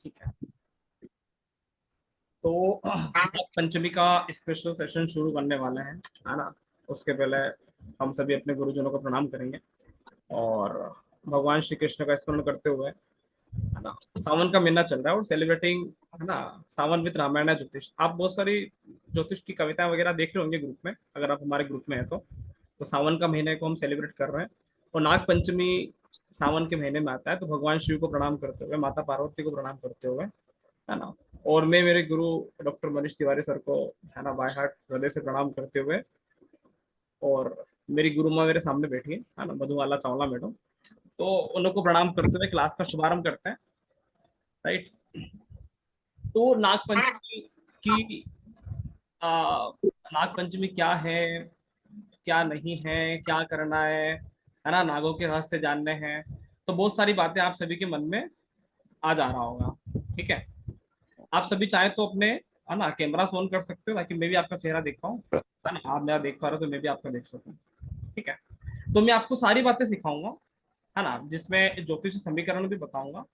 ठीक है। तो नाग पंचमी का स्पेशल सेशन शुरू करने वाले हैं, है ना। उसके पहले हम सभी अपने गुरुजनों को प्रणाम करेंगे और भगवान श्री कृष्ण का स्मरण करते हुए, है ना। सावन का महीना चल रहा है और सेलिब्रेटिंग, है ना, सावन विद रामायण है ज्योतिष। आप बहुत सारी ज्योतिष की कविताएं वगैरह देख रहे होंगे ग्रुप में, अगर आप हमारे ग्रुप में है तो सावन का महीने को हम सेलिब्रेट कर रहे हैं। और नाग पंचमी सावन के महीने में आता है, तो भगवान शिव को प्रणाम करते हुए, माता पार्वती को प्रणाम करते हुए, है ना, और मैं मेरे गुरु डॉक्टर मनीष तिवारी सर को, है ना, बाय हार्ट हृदय से प्रणाम करते हुए, और मेरी गुरु माँ मेरे सामने बैठी है ना, मधुबाला चावला मैडम, तो उनको प्रणाम करते हुए क्लास का शुभारंभ करते हैं। राइट। तो नागपंचमी की नागपंचमी क्या है, क्या नहीं है, क्या करना है ना, नागों के रहस्य जानने हैं, तो बहुत सारी बातें आप सभी के मन में आ जा रहा होगा। ठीक है। आप सभी चाहे तो अपने, है ना, कैमरा ऑन कर सकते हो, ताकि मैं भी आपका चेहरा देख पाऊँ, है ना। आप मेरा देख पा रहे हो तो मैं भी आपका देख सकूँ। ठीक है। तो मैं आपको सारी बातें सिखाऊंगा, है ना, जिसमें ज्योतिष समीकरण भी बताऊंगा,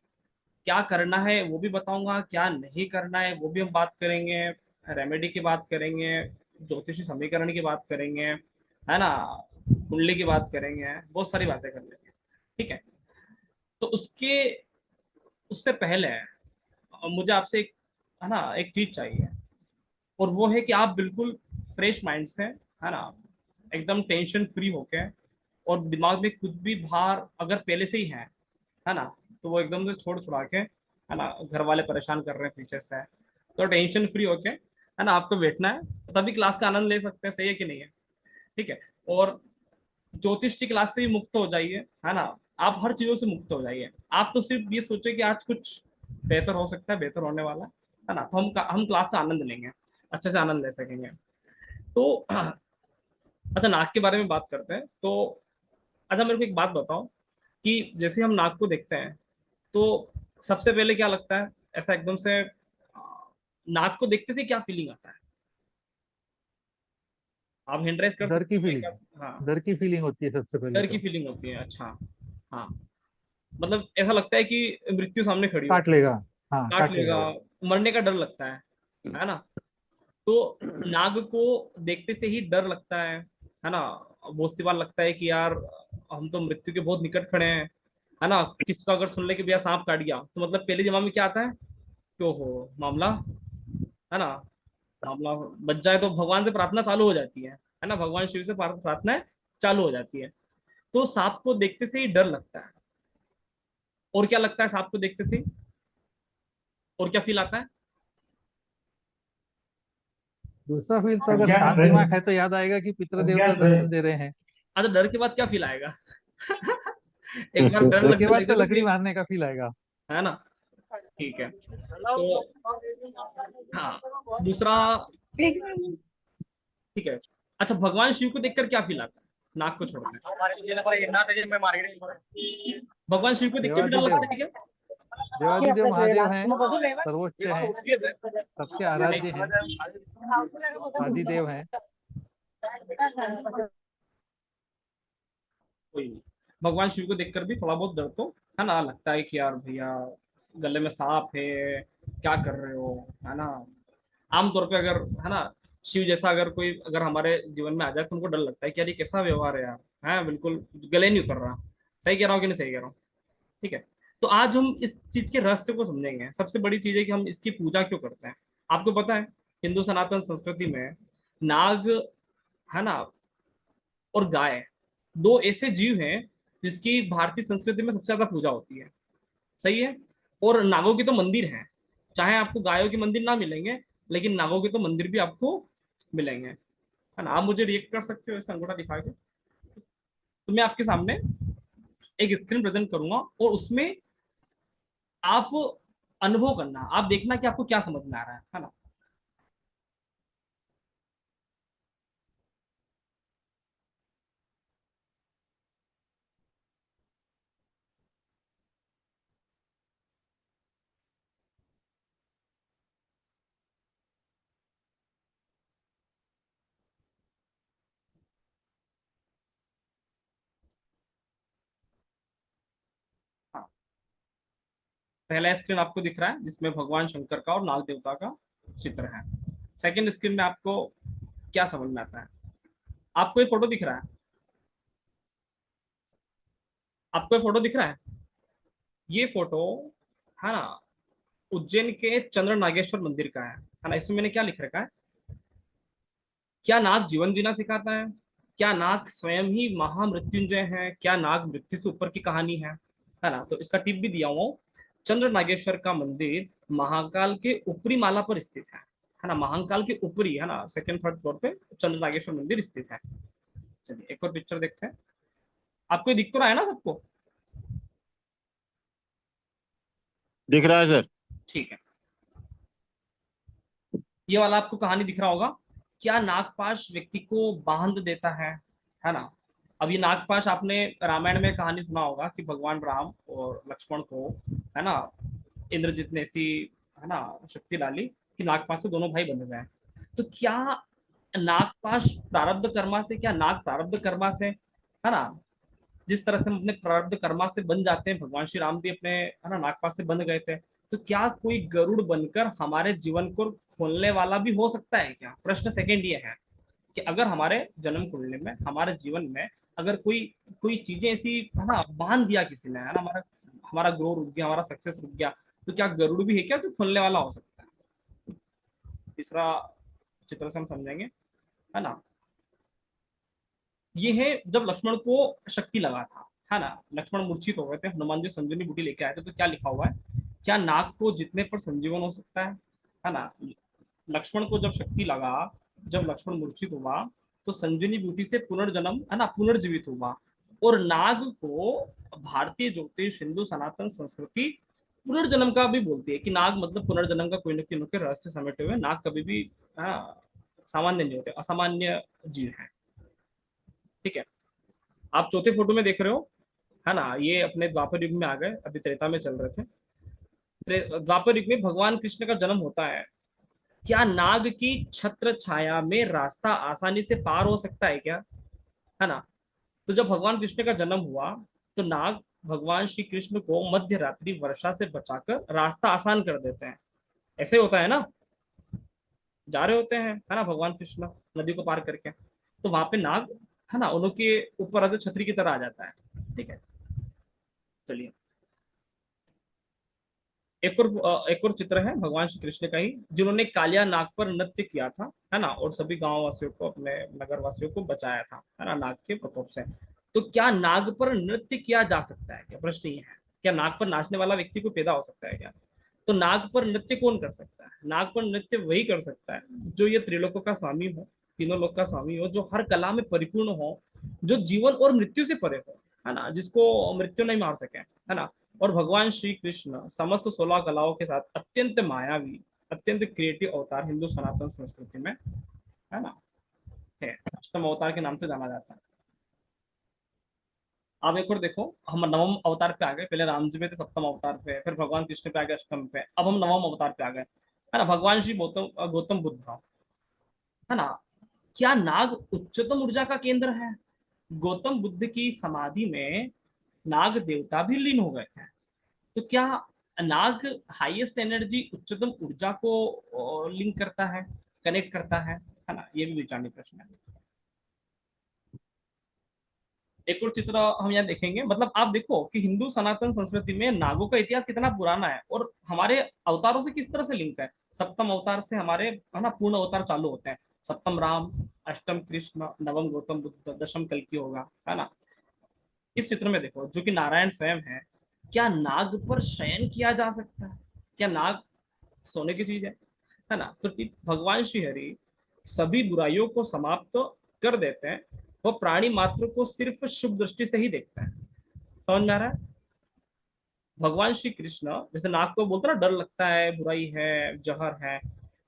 क्या करना है वो भी बताऊंगा, क्या नहीं करना है वो भी हम बात करेंगे, रेमेडी की बात करेंगे, ज्योतिषी समीकरण की बात करेंगे, है ना, कुंडली की बात करेंगे, बहुत सारी बातें कर लेंगे। ठीक है। तो उसके उससे पहले मुझे आपसे एक, है ना, एक चीज चाहिए, और वो है कि आप बिल्कुल फ्रेश माइंड से, है ना, एकदम टेंशन फ्री होके, और दिमाग में कुछ भी भार अगर पहले से ही है ना, तो वो एकदम से छोड़ छुड़ा के, है ना, घर वाले परेशान कर रहे हैं पीछे से, तो टेंशन फ्री होके, है ना, आपको बैठना है, तभी क्लास का आनंद ले सकते हैं। सही है कि नहीं है? ठीक है। और ज्योतिष की क्लास से भी मुक्त हो जाइए, है ना, आप हर चीजों से मुक्त हो जाइए। आप तो सिर्फ ये सोचे कि आज कुछ बेहतर हो सकता है, बेहतर होने वाला है ना, तो हम क्लास का आनंद लेंगे, अच्छे से आनंद ले सकेंगे। तो अच्छा, नाक के बारे में बात करते हैं। तो अच्छा, मेरे को एक बात बताओ कि जैसे हम नाक को देखते हैं, तो सबसे पहले क्या लगता है, ऐसा एकदम से नाक को देखते से क्या फीलिंग आता है? आप हैंड रेस कर डर सकते की हो मैं क्या? फीलिंग। हाँ। डर की फीलिंग होती है सबसे पहले डर की तो। फीलिंग होती है, अच्छा। हाँ। मतलब ऐसा लगता है कि मृत्यु सामने खड़ी हो, काट लेगा। हाँ, काट काट लेगा, लेगा वो। मरने का डर लगता है ना। तो नाग को देखते से ही डर लगता है ना। बहुत सी बार लगता है कि यार हम तो मृत्यु के बहुत निकट खड़े हैं, है ना। किसका अगर सुन ले कि भैया सांप काट गया, तो मतलब पहले दिमाग में क्या आता है कि ओहो मामला, है ना, मामला बच जाए, तो भगवान से प्रार्थना चालू हो जाती है ना, भगवान शिव से प्रार्थना चालू हो जाती है। तो सांप को देखते से ही डर लगता है। और क्या लगता है सांप को देखते से ही? और क्या फील आता है? दूसरा फील तो अगर शांत दिमाग है तो याद आएगा कि पितृ देवता दर्शन दे रहे हैं। अच्छा, डर के बाद क्या फील आएगा? एक बार डर उसके लगने बाद लग तो जाए तो लकड़ी फिर, मारने का फील आएगा। है ना। ठीक है। तो हाँ, दूसरा, ठीक है। अच्छा, भगवान शिव को देखकर क्या फील आता है, नाक को छोड़कर? भगवान शिव को देख के भी डर देवादिदेव। लगता है क्या? देवादिदेव महादेव हैं। सर्वोच्च हैं। सबके आराध्य हैं। आदिदेव हैं। कोई नहीं। भगवान शिव को देखकर भी थोड़ा बहुत डर तो, है ना, लगता है कि यार भैया गले में सांप है, क्या कर रहे हो, है ना। आमतौर पे अगर, है ना, शिव जैसा अगर कोई अगर हमारे जीवन में आ जाए, तो उनको डर लगता है कि यार ये कैसा व्यवहार है यार, है बिल्कुल गले नहीं उतर रहा। सही कह रहा हूँ कि नहीं सही कह रहा हूँ? ठीक है। तो आज हम इस चीज के रहस्य को समझेंगे। सबसे बड़ी चीज है कि हम इसकी पूजा क्यों करते हैं। आपको पता है, हिंदू सनातन संस्कृति में नाग, है ना, और गाय, दो ऐसे जीव हैं जिसकी भारतीय संस्कृति में सबसे ज्यादा पूजा होती है। सही है। और नागों के तो मंदिर हैं, चाहे आपको गायों के मंदिर ना मिलेंगे, लेकिन नागों के तो मंदिर भी आपको मिलेंगे, है ना। आप मुझे रिएक्ट कर सकते हो ऐसा अंगूठा दिखा के। तो मैं आपके सामने एक स्क्रीन प्रेजेंट करूंगा, और उसमें आप अनुभव करना, आप देखना कि आपको क्या समझ में आ रहा है ना। हाँ। पहला स्क्रीन आपको दिख रहा है जिसमें भगवान शंकर का और नाग देवता का चित्र है। सेकंड स्क्रीन में आपको क्या समझ में आता है? आपको ये फोटो दिख रहा है? आपको ये फोटो दिख रहा है? ये फोटो, है ना, उज्जैन के चंद्र नागेश्वर मंदिर का है ना। इसमें मैंने क्या लिख रखा है? क्या नाग जीवन जीना सिखाता है? क्या नाग स्वयं ही महामृत्युंजय है? क्या नाग मृत्यु से ऊपर की कहानी है ना। तो इसका टिप भी दिया हुआ हूँ। चंद्र नागेश्वर का मंदिर महाकाल के ऊपरी माला पर स्थित है ना, महाकाल के ऊपरी, है ना, सेकंड थर्ड फ्लोर पे चंद्र नागेश्वर मंदिर स्थित है। चलिए एक और पिक्चर देखते हैं। आपको ये दिख तो रहा है ना सबको? दिख रहा है सर। ठीक है। ये वाला आपको कहानी दिख रहा होगा। क्या नागपाश व्यक्ति को बांध देता है ना। अब ये नागपाश आपने रामायण में कहानी सुना होगा कि भगवान राम और लक्ष्मण को, है ना, इंद्रजीत ने ऐसी, है ना, शक्ति डाली कि नागपाश से दोनों भाई बन गए। तो क्या नागपाश प्रारब्ध कर्मा से, क्या नाग प्रारब्ध कर्मा से, है ना, जिस तरह से हम अपने प्रारब्ध कर्मा से बन जाते हैं, भगवान श्री राम भी अपने, है ना, नागपाश से बन गए थे। तो क्या कोई गरुड़ बनकर हमारे जीवन को खोलने वाला भी हो सकता है क्या? प्रश्न सेकंड ये है कि अगर हमारे जन्म कुंडली में, हमारे जीवन में अगर कोई कोई चीजें ऐसी, है ना, बांध दिया किसी ने, है ना, हमारा हमारा ग्रो रुक गया, हमारा सक्सेस रुक गया, तो क्या गरुड़ भी है क्या जो खोलने वाला हो सकता है? तीसरा चित्र से हम समझेंगे, है ना। ये है जब लक्ष्मण को शक्ति लगा था, है ना, लक्ष्मण मूर्छित हो गए थे, हनुमान जी संजीवनी बूटी लेके आए थे। तो क्या लिखा हुआ है? क्या नाग को जितने पर संजीवन हो सकता है ना। लक्ष्मण को जब शक्ति लगा, जब लक्ष्मण मूर्छित हुआ, तो संजीवनी बूटी से पुनर्जन्म, है ना, पुनर्जीवित हुआ। और नाग को भारतीय ज्योतिष, हिंदू सनातन संस्कृति पुनर्जन्म का भी बोलती है कि नाग मतलब पुनर्जन्म का कोई न कोई रहस्य समेटे हुए। नाग कभी भी, हाँ, सामान्य नहीं होते, असामान्य जीव है। ठीक है। आप चौथे फोटो में देख रहे हो, है ना, ये अपने द्वापर युग में आ गए, अभी त्रेता में चल रहे थे। द्वापर युग में भगवान कृष्ण का जन्म होता है। क्या नाग की छत्र छाया में रास्ता आसानी से पार हो सकता है क्या? है ना। तो जब भगवान कृष्ण का जन्म हुआ, तो नाग भगवान श्री कृष्ण को मध्य रात्रि वर्षा से बचाकर रास्ता आसान कर देते हैं। ऐसे होता है ना, जा रहे होते हैं, है ना, भगवान कृष्ण नदी को पार करके, तो वहां पे नाग, है ना, उनके ऊपर आज छतरी की तरह आ जाता है। ठीक है। चलिए एक और चित्र है भगवान श्री कृष्ण का ही, जिन्होंने कालिया नाग पर नृत्य किया था, है ना, और सभी गांव वासियों को, अपने नगर वासियों को बचाया था, है ना, नाग के प्रकोप से। तो क्या नाग पर नृत्य किया जा सकता है क्या? प्रश्न ये है, क्या नाग पर नाचने वाला व्यक्ति को पैदा हो सकता है क्या? तो नाग पर नृत्य कौन कर सकता है? नाग पर नृत्य वही कर सकता है जो ये त्रिलोकों का स्वामी हो, तीनों लोक का स्वामी हो, जो हर कला में परिपूर्ण हो, जो जीवन और मृत्यु से परे हो, है ना, जिसको मृत्यु नहीं मार सके, है ना। और भगवान श्री कृष्ण समस्त 16 कलाओं के साथ अत्यंत मायावी, अत्यंत क्रिएटिव अवतार हिंदू सनातन संस्कृति में, है ना, है। अष्टम अवतार के नाम से जाना जाता है। अब एक और देखो, हम नवम अवतार पे आ गए। पहले राम जी में थे सप्तम अवतार पे, फिर भगवान कृष्ण पे आ गए अष्टम पे, अब हम नवम अवतार पे आ गए, है ना, भगवान श्री गौतम गौतम बुद्ध, है ना। क्या नाग उच्चतम ऊर्जा का केंद्र है? गौतम बुद्ध की समाधि में नाग देवता भी लीन हो गए थे। तो क्या नाग हाईएस्ट एनर्जी, उच्चतम ऊर्जा को लिंक करता है, कनेक्ट करता है ना, ये भी विचारणीय प्रश्न है। एक और चित्र हम यहाँ देखेंगे। मतलब आप देखो कि हिंदू सनातन संस्कृति में नागों का इतिहास कितना पुराना है और हमारे अवतारों से किस तरह से लिंक है। सप्तम अवतार से हमारे, है ना, पूर्ण अवतार चालू होते हैं। सप्तम राम, अष्टम कृष्ण, नवम गौतम बुद्ध, दशम कल्कि होगा, है ना। इस चित्र में देखो, जो कि नारायण स्वयं है। क्या नाग पर शयन किया जा सकता है? क्या नाग सोने की चीज है ना। तो भगवान श्री हरि सभी बुराइयों को समाप्त कर देते हैं। वो प्राणी मात्र को सिर्फ शुभ दृष्टि से ही देखते हैं। समझ में आ रहा है? भगवान श्री कृष्ण जैसे नाग को बोलते ना, डर लगता है, बुराई है, जहर है,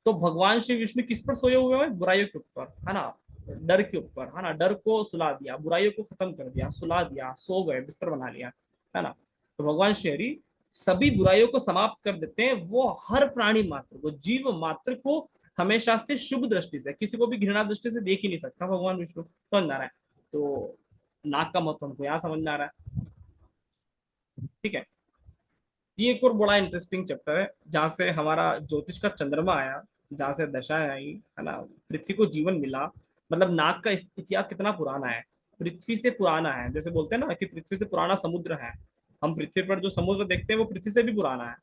तो भगवान श्री विष्णु किस पर सोए हुए हैं? बुराइयों के ऊपर, है ना, डर के ऊपर, है ना। डर को सुला दिया, बुराइयों को खत्म कर दिया, सुला दिया, सो गए, बिस्तर बना लिया, है ना। तो भगवान श्री हरि सभी बुराइयों को समाप्त कर देते हैं। वो हर प्राणी मात्र को, जीव मात्र को हमेशा से शुभ दृष्टि से, किसी को भी घृणा दृष्टि से देख ही नहीं सकता भगवान विष्णु। समझ में आ रहा है? तो नाग का महत्व हमको यहाँ समझ में आ रहा है। ठीक है। ये एक और बड़ा इंटरेस्टिंग चैप्टर है, जहाँ से हमारा ज्योतिष का चंद्रमा आया, जहाँ से दशाएं आई, है ना, पृथ्वी को जीवन मिला। मतलब नाग का इतिहास कितना पुराना है, पृथ्वी से पुराना है। जैसे बोलते हैं ना कि पृथ्वी से पुराना समुद्र है, हम पृथ्वी पर जो समुद्र देखते हैं वो पृथ्वी से भी पुराना है।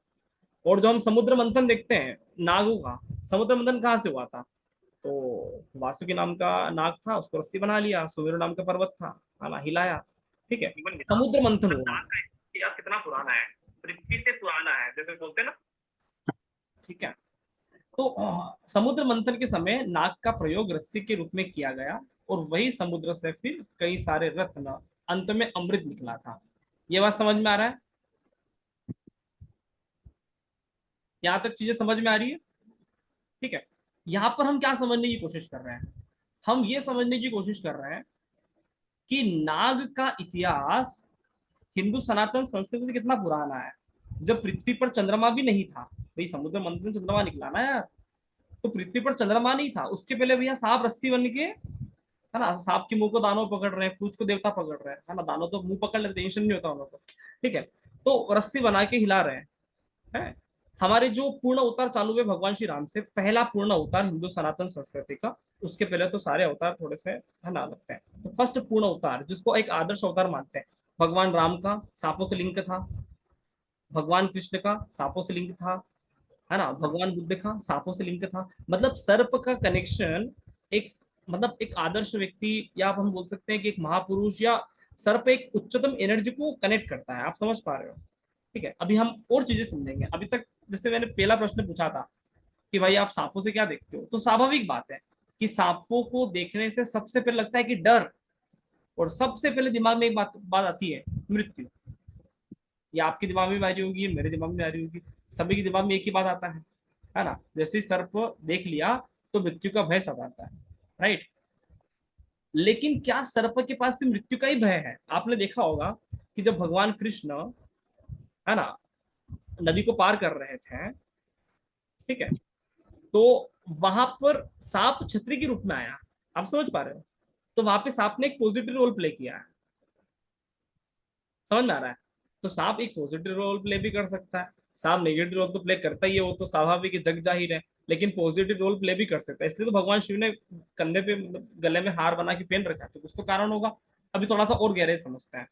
और जो हम समुद्र मंथन देखते हैं नागों का, समुद्र मंथन कहाँ से हुआ था? तो वासुकी नाम का नाग था, उसको रस्सी बना लिया, सुमेरु नाम का पर्वत था, है ना, हिलाया, ठीक है, समुद्र मंथन हुआ। नाग का इतिहास कितना पुराना है, पृथ्वी से पुराना है, जैसे बोलते हैं ना, ठीक है। तो समुद्र मंथन के समय नाग का प्रयोग रस्सी के रूप में किया गया, और वही समुद्र से फिर कई सारे रत्न, अंत में अमृत निकला था। ये बात समझ में आ रहा है? यहाँ तक चीजें समझ में आ रही है? ठीक है। यहाँ पर हम क्या समझने की कोशिश कर रहे हैं? हम ये समझने की कोशिश कर रहे हैं कि नाग का इतिहास हिंदू सनातन संस्कृति से कितना पुराना है। जब पृथ्वी पर चंद्रमा भी नहीं था, भाई समुद्र मंथन चंद्रमा निकला ना यार, तो पृथ्वी पर चंद्रमा नहीं था, उसके पहले भैया सांप रस्सी बन के, है ना, सांप के मुंह को दानव पकड़ रहे हैं, पूछ को देवता पकड़ रहे हैं, है ना, दानव तो मुंह पकड़ लेते, टेंशन नहीं होता उनको, ठीक है। तो रस्सी बना के हिला रहे हैं। हमारे जो पूर्ण अवतार चालू हुए भगवान श्री राम से, पहला पूर्ण अवतार हिंदू सनातन संस्कृति का। उसके पहले तो सारे अवतार थोड़े से, है ना, लगते हैं। तो फर्स्ट पूर्ण अवतार जिसको एक आदर्श अवतार मानते हैं, भगवान राम का सांपों से लिंक था, भगवान कृष्ण का सांपों से लिंक था, है ना, भगवान बुद्ध का सांपों से लिंक था। मतलब सर्प का कनेक्शन एक, मतलब एक आदर्श व्यक्ति, या आप हम बोल सकते हैं कि एक महापुरुष, या सर्प एक उच्चतम एनर्जी को कनेक्ट करता है। आप समझ पा रहे हो? ठीक है, अभी हम और चीजें समझेंगे। अभी तक जैसे मैंने पहला प्रश्न पूछा था कि भाई आप सांपों से क्या देखते हो, तो स्वाभाविक बात है कि सांपों को देखने से सबसे पहले लगता है कि डर, और सबसे पहले दिमाग में एक बात बात आती है, मृत्यु। ये आपके दिमाग में भी आ रही होगी, मेरे दिमाग में आ रही होगी, सभी के दिमाग में एक ही बात आता है ना। जैसे ही सर्प देख लिया तो मृत्यु का भय सताता है, राइट। लेकिन क्या सर्प के पास सिर्फ मृत्यु का ही भय है? आपने देखा होगा कि जब भगवान कृष्ण, है ना, नदी को पार कर रहे थे, ठीक है, तो वहां पर सांप छतरी के रूप में आया। आप समझ पा रहे हो? तो वहां पे सांप ने एक पॉजिटिव रोल प्ले किया है। समझ में आ रहा है? तो सांप एक पॉजिटिव रोल प्ले भी कर सकता है, सांप नेगेटिव रोल तो प्ले करता ही है, वो तो स्वाभाविक है, जग जाहिर है। लेकिन पॉजिटिव रोल प्ले भी कर सकता है, इसलिए तो भगवान शिव ने कंधे पे, मतलब गले में हार बना के पहन रखा है, तो कुछ तो कारण होगा। अभी थोड़ा सा और गहरे से समझते हैं।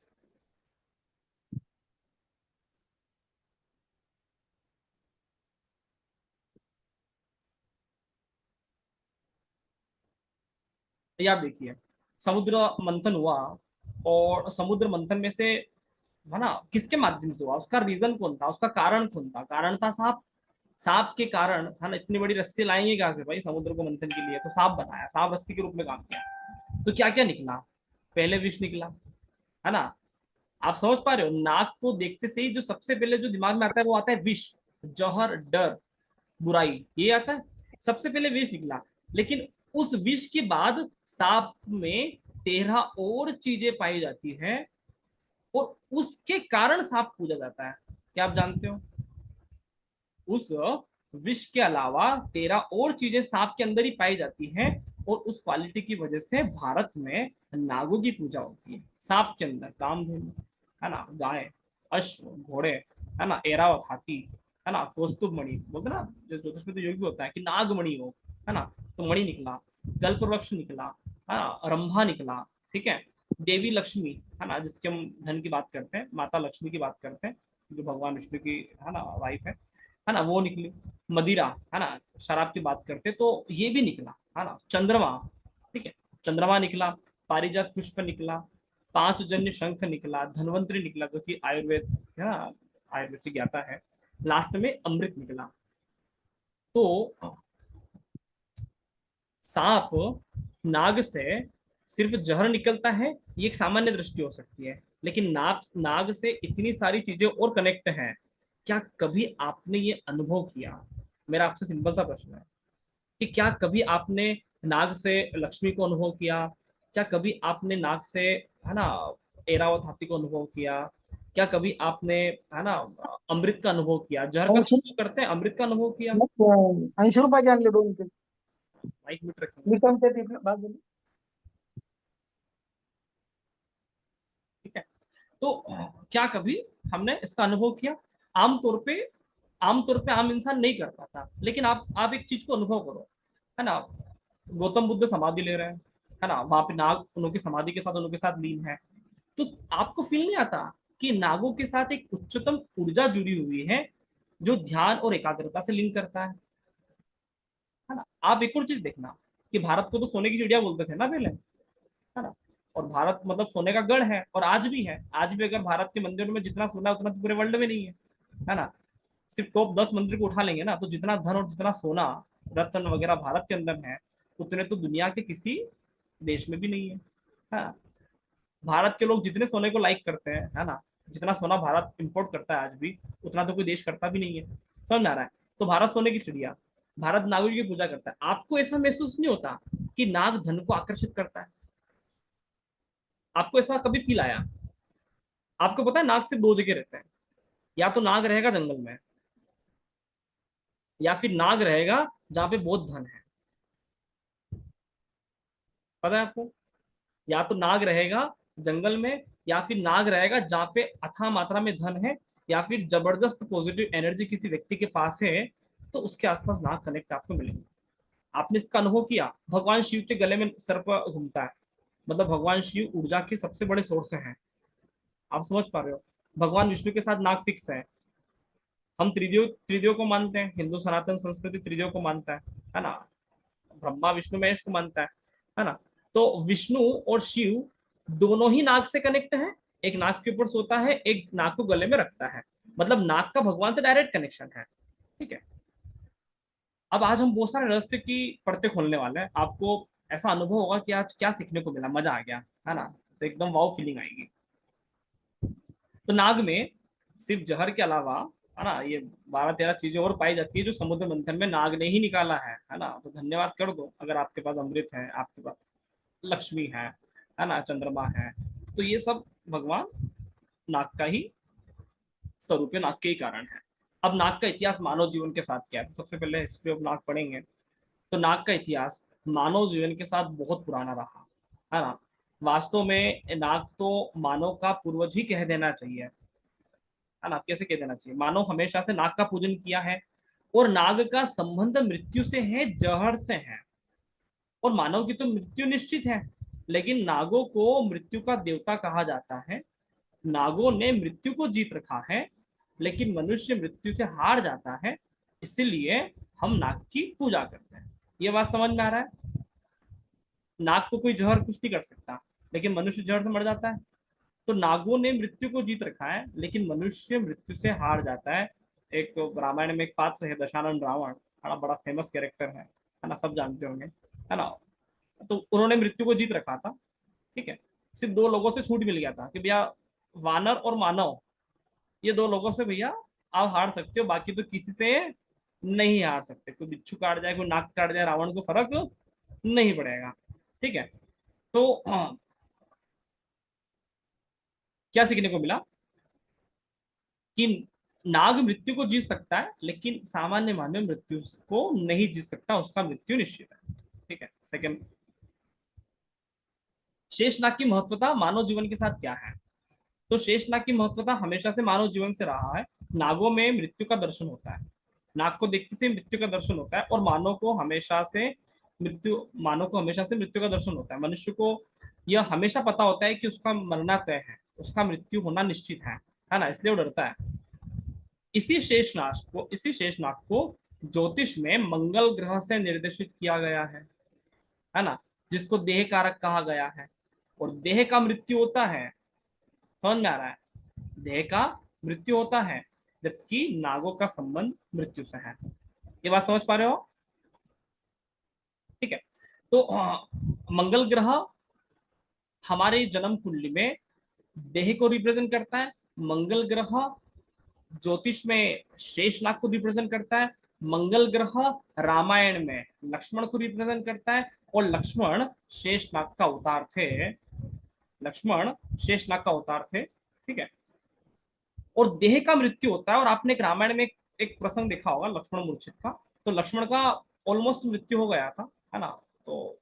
ये आप देखिए, समुद्र मंथन हुआ, और समुद्र मंथन में से, है ना, किसके माध्यम से हुआ, उसका रीजन कौन था, उसका कारण कौन था? कारण था सांप। सांप के कारण, है ना, इतनी बड़ी रस्सी लाएंगे कहाँ से भाई समुद्र को मंथन के लिए? तो सांप बनाया, सांप रस्सी के रूप में काम किया। तो क्या क्या निकला? पहले विष निकला, है ना। आप समझ पा रहे हो? नाक को देखते से ही जो सबसे पहले जो दिमाग में आता है वो आता है विष, जौहर, डर, बुराई, ये आता है। सबसे पहले विष निकला। लेकिन उस विष के बाद सांप में 13 और चीजें पाई जाती हैं, और उसके कारण सांप पूजा जाता है। क्या आप जानते हो? उस विष के अलावा 13 और चीजें सांप के अंदर ही पाई जाती हैं, और उस क्वालिटी की वजह से भारत में नागों की पूजा होती है। सांप के अंदर कामधेनु, है ना, गाय, अश्व, घोड़े, है ना, ऐरावत हाथी, है ना, कौस्तुभ मणि बोलते ना, जो ज्योतिष में तो योग भी होता है कि नागमणि हो, है ना, तो मणि निकला, कल्प वृक्ष निकला, है ना, रंभा निकला, ठीक है, देवी लक्ष्मी, है ना, जिसके हम धन की बात करते हैं, माता लक्ष्मी की बात करते हैं, जो भगवान विष्णु की, है ना, वाइफ है ना, वो निकली। मदिरा, है ना, शराब की बात करते तो ये भी निकला, है ना। चंद्रमा, ठीक है, चंद्रमा निकला, पारिजात पुष्प निकला, पांच जन्य शंख निकला, धनवंतरी निकला जो कि आयुर्वेद, है ना, आयुर्वेद से ज्ञाता है। लास्ट में अमृत निकला। तो सांप, नाग से सिर्फ जहर निकलता है, ये एक सामान्य दृष्टि हो सकती है, लेकिन नाग नाग से इतनी सारी चीजें और कनेक्ट हैं। क्या कभी आपने ये अनुभव किया? मेरा आपसे सिंपल सा प्रश्न है कि क्या कभी आपने नाग से लक्ष्मी को अनुभव किया? क्या कभी आपने नाग से, है ना, एरावत हाथी को अनुभव किया? क्या कभी आपने, है ना, अमृत का अनुभव किया? जहर का तो 80 अनुभव करते हैं, अमृत का अनुभव किया? 80 रुपयाचे आणले दोन ते. माइक मिट मी रखेंगे, कोणत्या तिथलं बाजूला. ठीक है। तो क्या कभी हमने इसका अनुभव किया? आमतौर पे आम इंसान नहीं कर पाता। लेकिन आप एक चीज को अनुभव करो, है ना। गौतम बुद्ध समाधि ले रहे हैं, है ना, वहां पे नाग उनकी समाधि के साथ उनके साथ लीन है। तो आपको फील नहीं आता कि नागों के साथ एक उच्चतम ऊर्जा जुड़ी हुई है जो ध्यान और एकाग्रता से लिंक करता है ना। आप एक और चीज देखना कि भारत को तो सोने की चिड़िया बोलते थे ना पहले, है ना। और भारत मतलब सोने का गढ़ है, और आज भी है। आज भी अगर भारत के मंदिरों में जितना सोना है उतना तो पूरे वर्ल्ड में नहीं है ना। सिर्फ टॉप 10 मंदिर को उठा लेंगे ना, तो जितना धन और जितना सोना, रत्न वगैरह भारत के अंदर है, उतने तो दुनिया के किसी देश में भी नहीं है। हाँ, भारत के लोग जितने सोने को लाइक करते हैं, है ना, जितना सोना भारत इंपोर्ट करता है आज भी, उतना तो कोई देश करता भी नहीं है। समझ में आ रहा है। तो भारत सोने की चिड़िया, भारत नागों की पूजा करता है। आपको ऐसा महसूस नहीं होता कि नाग धन को आकर्षित करता है? आपको ऐसा कभी फील आया? आपको पता है नाग सिर्फ दो जगह रहते हैं, या तो नाग रहेगा जंगल में, या फिर नाग रहेगा जहां पे बहुत धन है। पता है आपको? या तो नाग रहेगा जंगल में, या फिर नाग रहेगा जहां पे अथाह मात्रा में धन है, या फिर जबरदस्त पॉजिटिव एनर्जी किसी व्यक्ति के पास है, तो उसके आसपास नाग कनेक्ट आपको मिलेंगे। आपने इसका अनुभव किया? भगवान शिव के गले में सर्प घूमता है, मतलब भगवान शिव ऊर्जा के सबसे बड़े सोर्स हैं। आप समझ पा रहे हो? भगवान विष्णु के साथ नाग फिक्स है। हम त्रिदेव त्रिदेव को मानते हैं, हिंदू सनातन संस्कृति त्रिदेव को मानता है ना। ब्रह्मा विष्णु महेश को मानता है ना। तो विष्णु और शिव दोनों ही नाग से कनेक्ट है। एक नाग के ऊपर सोता है, एक नाग को गले में रखता है, मतलब नाग का भगवान से डायरेक्ट कनेक्शन है। ठीक है। अब आज हम बहुत सारे रहस्य की परतें खोलने वाले हैं। आपको ऐसा अनुभव होगा कि आज क्या सीखने को मिला, मजा आ गया, है ना। तो एकदम वाव फीलिंग आएगी। तो नाग में सिर्फ जहर के अलावा, है ना, ये 12-13 चीजें और पाई जाती है जो समुद्र मंथन में नाग ने ही निकाला है ना। तो धन्यवाद कर दो अगर आपके पास अमृत है, आपके पास लक्ष्मी है ना, चंद्रमा है। तो ये सब भगवान नाग का ही स्वरूप है, नाग के ही कारण है। अब नाग का इतिहास मानव जीवन के साथ क्या है, तो सबसे पहले हिस्ट्री ऑफ नाग पढ़ेंगे। तो नाग का इतिहास मानव जीवन के साथ बहुत पुराना रहा, है ना। वास्तव में नाग तो मानव का पूर्वज ही कह देना चाहिए, है ना। कैसे कह देना चाहिए? मानव हमेशा से नाग का पूजन किया है, और नाग का संबंध मृत्यु से है, जहर से है। और मानव की तो मृत्यु निश्चित है, लेकिन नागों को मृत्यु का देवता कहा जाता है। नागों ने मृत्यु को जीत रखा है, लेकिन मनुष्य मृत्यु से हार जाता है। इसीलिए हम नाग की पूजा करते हैं। ये बात समझ में आ रहा है? नाग को कोई जहर कुछ नहीं कर सकता, लेकिन मनुष्य जहर से मर जाता है। तो नागों ने मृत्यु को जीत रखा है, लेकिन मनुष्य मृत्यु से हार जाता है। एक रामायण में एक पात्र है दशानन रावण, है ना, बड़ा फेमस कैरेक्टर है ना, सब जानते होंगे, है ना। तो उन्होंने मृत्यु को जीत रखा था। ठीक है। सिर्फ दो लोगों से छूट मिल गया था कि भैया वानर और मानव, ये दो लोगों से भैया आप हार सकते हो, बाकी तो किसी से नहीं हार सकते। कोई बिच्छू काट जाए, कोई नाक काट जाए, रावण को फर्क नहीं पड़ेगा। ठीक है। तो क्या सीखने को मिला कि नाग मृत्यु को जीत सकता है, लेकिन सामान्य मानव मृत्यु को नहीं जीत सकता, उसका मृत्यु निश्चित है। ठीक है। सेकंड, शेषनाग की महत्वता मानव जीवन के साथ क्या है? तो शेषनाग की महत्वता हमेशा से मानव जीवन से रहा है। नागों में मृत्यु का दर्शन होता है, नाग को देखते से मृत्यु का दर्शन होता है, और मानव को हमेशा से मृत्यु का दर्शन होता है। मनुष्य को यह हमेशा पता होता है कि उसका मरना तय है, उसका मृत्यु होना निश्चित है ना, इसलिए वो डरता है। इसी शेषनाग को ज्योतिष में मंगल ग्रह से निर्देशित किया गया है ना, जिसको देह कारक कहा गया है। और देह का मृत्यु होता है, समझ में आ रहा है? देह का मृत्यु होता है, जबकि नागों का संबंध मृत्यु से है। ये बात समझ पा रहे हो? ठीक है। तो मंगल ग्रह हमारे जन्म कुंडली में देह को रिप्रेजेंट करता है। मंगल ग्रह ज्योतिष में शेषनाग को रिप्रेजेंट करता है। मंगल ग्रह रामायण में लक्ष्मण को रिप्रेजेंट करता है, और लक्ष्मण शेषनाग का अवतार थे। ठीक है। और देह का मृत्यु होता है। और आपने एक रामायण में एक प्रसंग देखा होगा लक्ष्मण मूर्छित का। तो लक्ष्मण का ऑलमोस्ट मृत्यु हो गया था, है ना। तो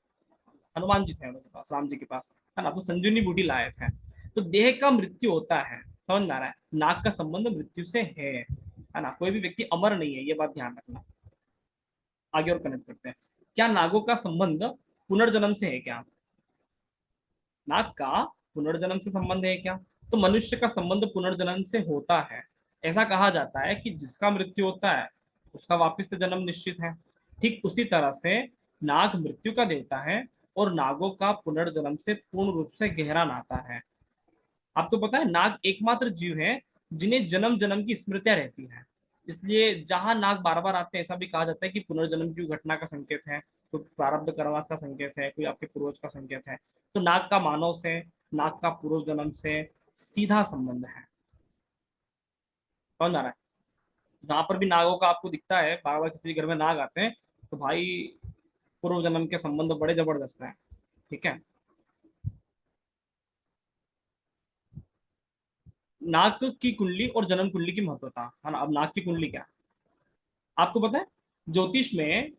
हनुमान जी थे उनके पास, राम जी के पास, है ना, तो संजीवनी बूटी लाए थे। तो देह का मृत्यु होता है, समझ में आ रहा है? नाग का संबंध मृत्यु से है। है ना, कोई भी व्यक्ति अमर नहीं है, ये बात ध्यान रखना। आगे और कनेक्ट करते हैं। क्या नागों का संबंध पुनर्जन्म से है क्या? नाग का पुनर्जन्म से संबंध है क्या? तो मनुष्य का संबंध पुनर्जन्म से होता है। ऐसा कहा जाता है कि जिसका मृत्यु होता है उसका वापस से जन्म निश्चित है। ठीक उसी तरह से नाग मृत्यु का देवता है, और नागों का पुनर्जन्म से पूर्ण रूप से गहरा नाता है। आपको पता है नाग एकमात्र जीव है जिन्हें जन्म जन्म की स्मृतियां रहती हैं। इसलिए जहां नाग बार बार आते हैं, ऐसा भी कहा जाता है कि पुनर्जन्म की घटना का संकेत है, कोई प्रारब्ध कर्मवास का संकेत है, कोई आपके पूर्वज का संकेत है। तो नाग का मानव से, नाग का पूर्व जन्म से सीधा संबंध है। समझ आ रहा है? जहां पर भी नागों का आपको दिखता है, बार बार किसी घर में नाग आते हैं, तो भाई पूर्व जन्म के संबंध बड़े जबरदस्त हैं। ठीक है। नाग की कुंडली और जन्म कुंडली की महत्वता है ना। अब नाग की कुंडली क्या है आपको पता है? ज्योतिष में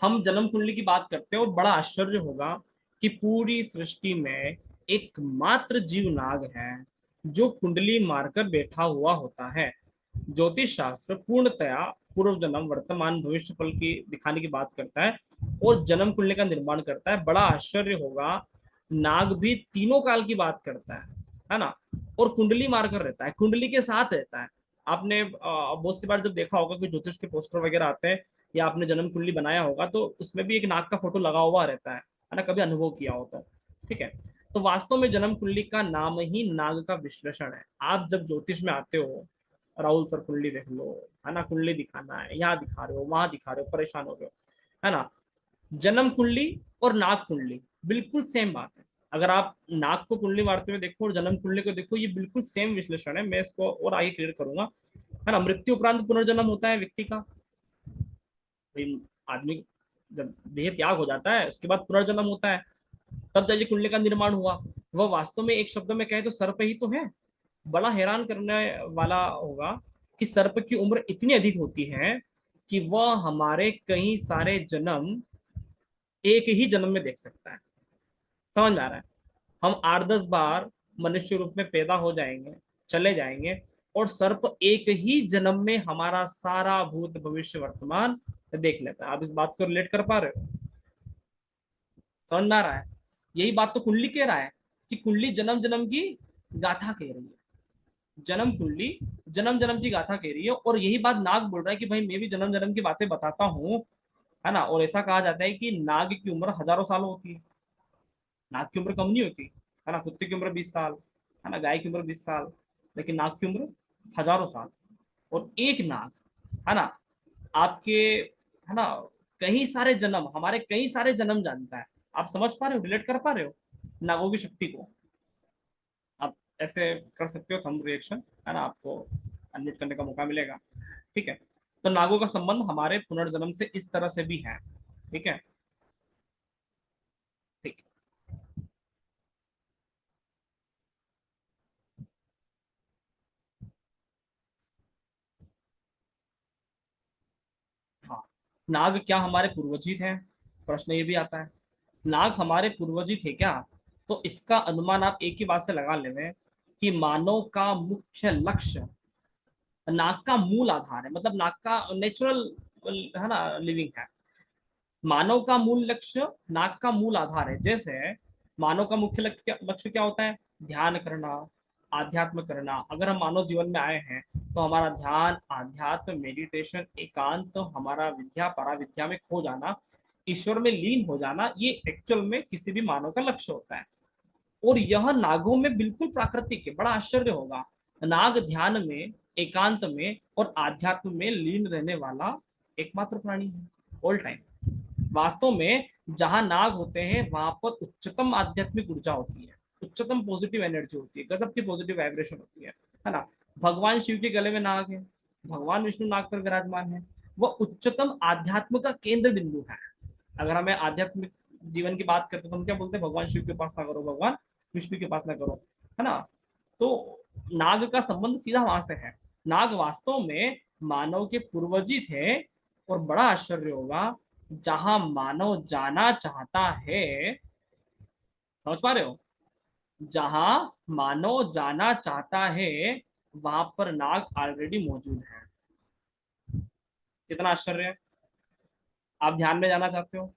हम जन्म कुंडली की बात करते हैं, और बड़ा आश्चर्य होगा कि पूरी सृष्टि में एकमात्र जीव नाग है जो कुंडली मारकर बैठा हुआ होता है। ज्योतिष शास्त्र पूर्णतया पूर्व जन्म वर्तमान भविष्य फल की दिखाने की बात करता है, और जन्म कुंडली का निर्माण करता है। बड़ा आश्चर्य होगा, नाग भी तीनों काल की बात करता है ना, और कुंडली मारकर रहता है, कुंडली के साथ रहता है। आपने बहुत सी बार जब देखा होगा कि ज्योतिष के पोस्टर वगैरह आते हैं, या आपने जन्म कुंडली बनाया होगा, तो उसमें भी एक नाग का फोटो लगा हुआ रहता है ना, कभी अनुभव किया होता है। ठीक है। तो वास्तव में जन्म कुंडली का नाम ही नाग का विश्लेषण है। आप जब ज्योतिष में आते हो, राहुल सर कुंडली देख लो, है ना, कुंडली दिखाना है, यहाँ दिखा रहे हो, वहां दिखा रहे हो, परेशान हो रहे हो, है ना। जन्म कुंडली और नाग कुंडली बिल्कुल सेम बात है। अगर आप नाग को कुंडली मारते हुए देखो और जन्म कुंडली को देखो, ये बिल्कुल सेम विश्लेषण है। मैं इसको और आगे क्लियर करूंगा, है ना। मृत्यु उपरांत पुनर्जन्म होता है व्यक्ति का। भाई, आदमी जब देह त्याग हो जाता है उसके बाद पुनर्जन्म होता है, तब जाके कुंडली का निर्माण हुआ। वह वास्तव में एक शब्द में कहे तो सर्प ही तो है। बड़ा हैरान करने वाला होगा कि सर्प की उम्र इतनी अधिक होती है कि वह हमारे कई सारे जन्म एक ही जन्म में देख सकता है। समझ में आ रहा है? हम 8-10 बार मनुष्य रूप में पैदा हो जाएंगे, चले जाएंगे, और सर्प एक ही जन्म में हमारा सारा भूत भविष्य वर्तमान देख लेता है। आप इस बात को रिलेट कर पा रहे हो? समझ में आ रहा है? यही बात तो कुंडली कह रहा है, कि कुंडली जन्म जन्म की गाथा कह रही है। जन्म कुंडली जन्म जन्म की गाथा कह रही है, और यही बात नाग बोल रहा है कि भाई मैं भी जन्म जन्म की बातें बताता हूँ, है ना। और ऐसा कहा जाता है कि नाग की उम्र हजारों साल होती है। नाग की उम्र कम नहीं होती, है ना। कुत्ते की उम्र 20 साल, है ना, गाय की उम्र 20 साल, लेकिन नाग की उम्र हजारों साल। और एक नाग, है ना, आपके, है ना, कई सारे जन्म, हमारे कई सारे जन्म जानता है। आप समझ पा रहे हो, रिलेट कर पा रहे हो नागों की शक्ति को? आप ऐसे कर सकते हो थंब रिएक्शन, है ना, आपको अनम्यूट करने का मौका मिलेगा। ठीक है। तो नागों का संबंध हमारे पुनर्जन्म से इस तरह से भी है। ठीक है। ठीक। हाँ, नाग क्या हमारे पूर्वज ही थे? प्रश्न ये भी आता है, नाग हमारे पूर्वज ही थे क्या? तो इसका अनुमान आप एक ही बात से लगा लेंगे कि मानव का मुख्य लक्ष्य नाग का मूल आधार है, मतलब नाग का नेचुरल, है ना, लिविंग है। मानव का मूल लक्ष्य नाग का मूल आधार है। जैसे मानव का मुख्य लक्ष्य क्या होता है? ध्यान करना, आध्यात्म करना। अगर हम मानव जीवन में आए हैं तो हमारा ध्यान, आध्यात्म, मेडिटेशन, एकांत, तो हमारा विद्या पराविद्या में खो जाना, ईश्वर में लीन हो जाना, ये एक्चुअल में किसी भी मानव का लक्ष्य होता है। और यह नागों में बिल्कुल प्राकृतिक है। बड़ा आश्चर्य होगा, नाग ध्यान में, एकांत में और आध्यात्म में लीन रहने वाला एकमात्र प्राणी है ऑल टाइम। वास्तव में जहां नाग होते हैं वहां पर उच्चतम आध्यात्मिक ऊर्जा होती है, उच्चतम पॉजिटिव एनर्जी होती है, गजब की पॉजिटिव वाइब्रेशन होती है ना। भगवान शिव के गले में नाग है, भगवान विष्णु नाग पर विराजमान है। वह उच्चतम आध्यात्म का केंद्र बिंदु है। अगर हमें आध्यात्मिक जीवन की बात करते तो हम क्या बोलते हैं? भगवान शिव की उपासना करो, भगवान विष्णु की उपासना करो, है ना। तो नाग का संबंध सीधा वहां से है। नाग वास्तव में मानव के पूर्वजी थे। और बड़ा आश्चर्य होगा, जहां मानव जाना चाहता है, समझ पा रहे हो, जहां मानव जाना चाहता है वहां पर नाग ऑलरेडी मौजूद है। कितना आश्चर्य है। आप ध्यान में जाना चाहते हो,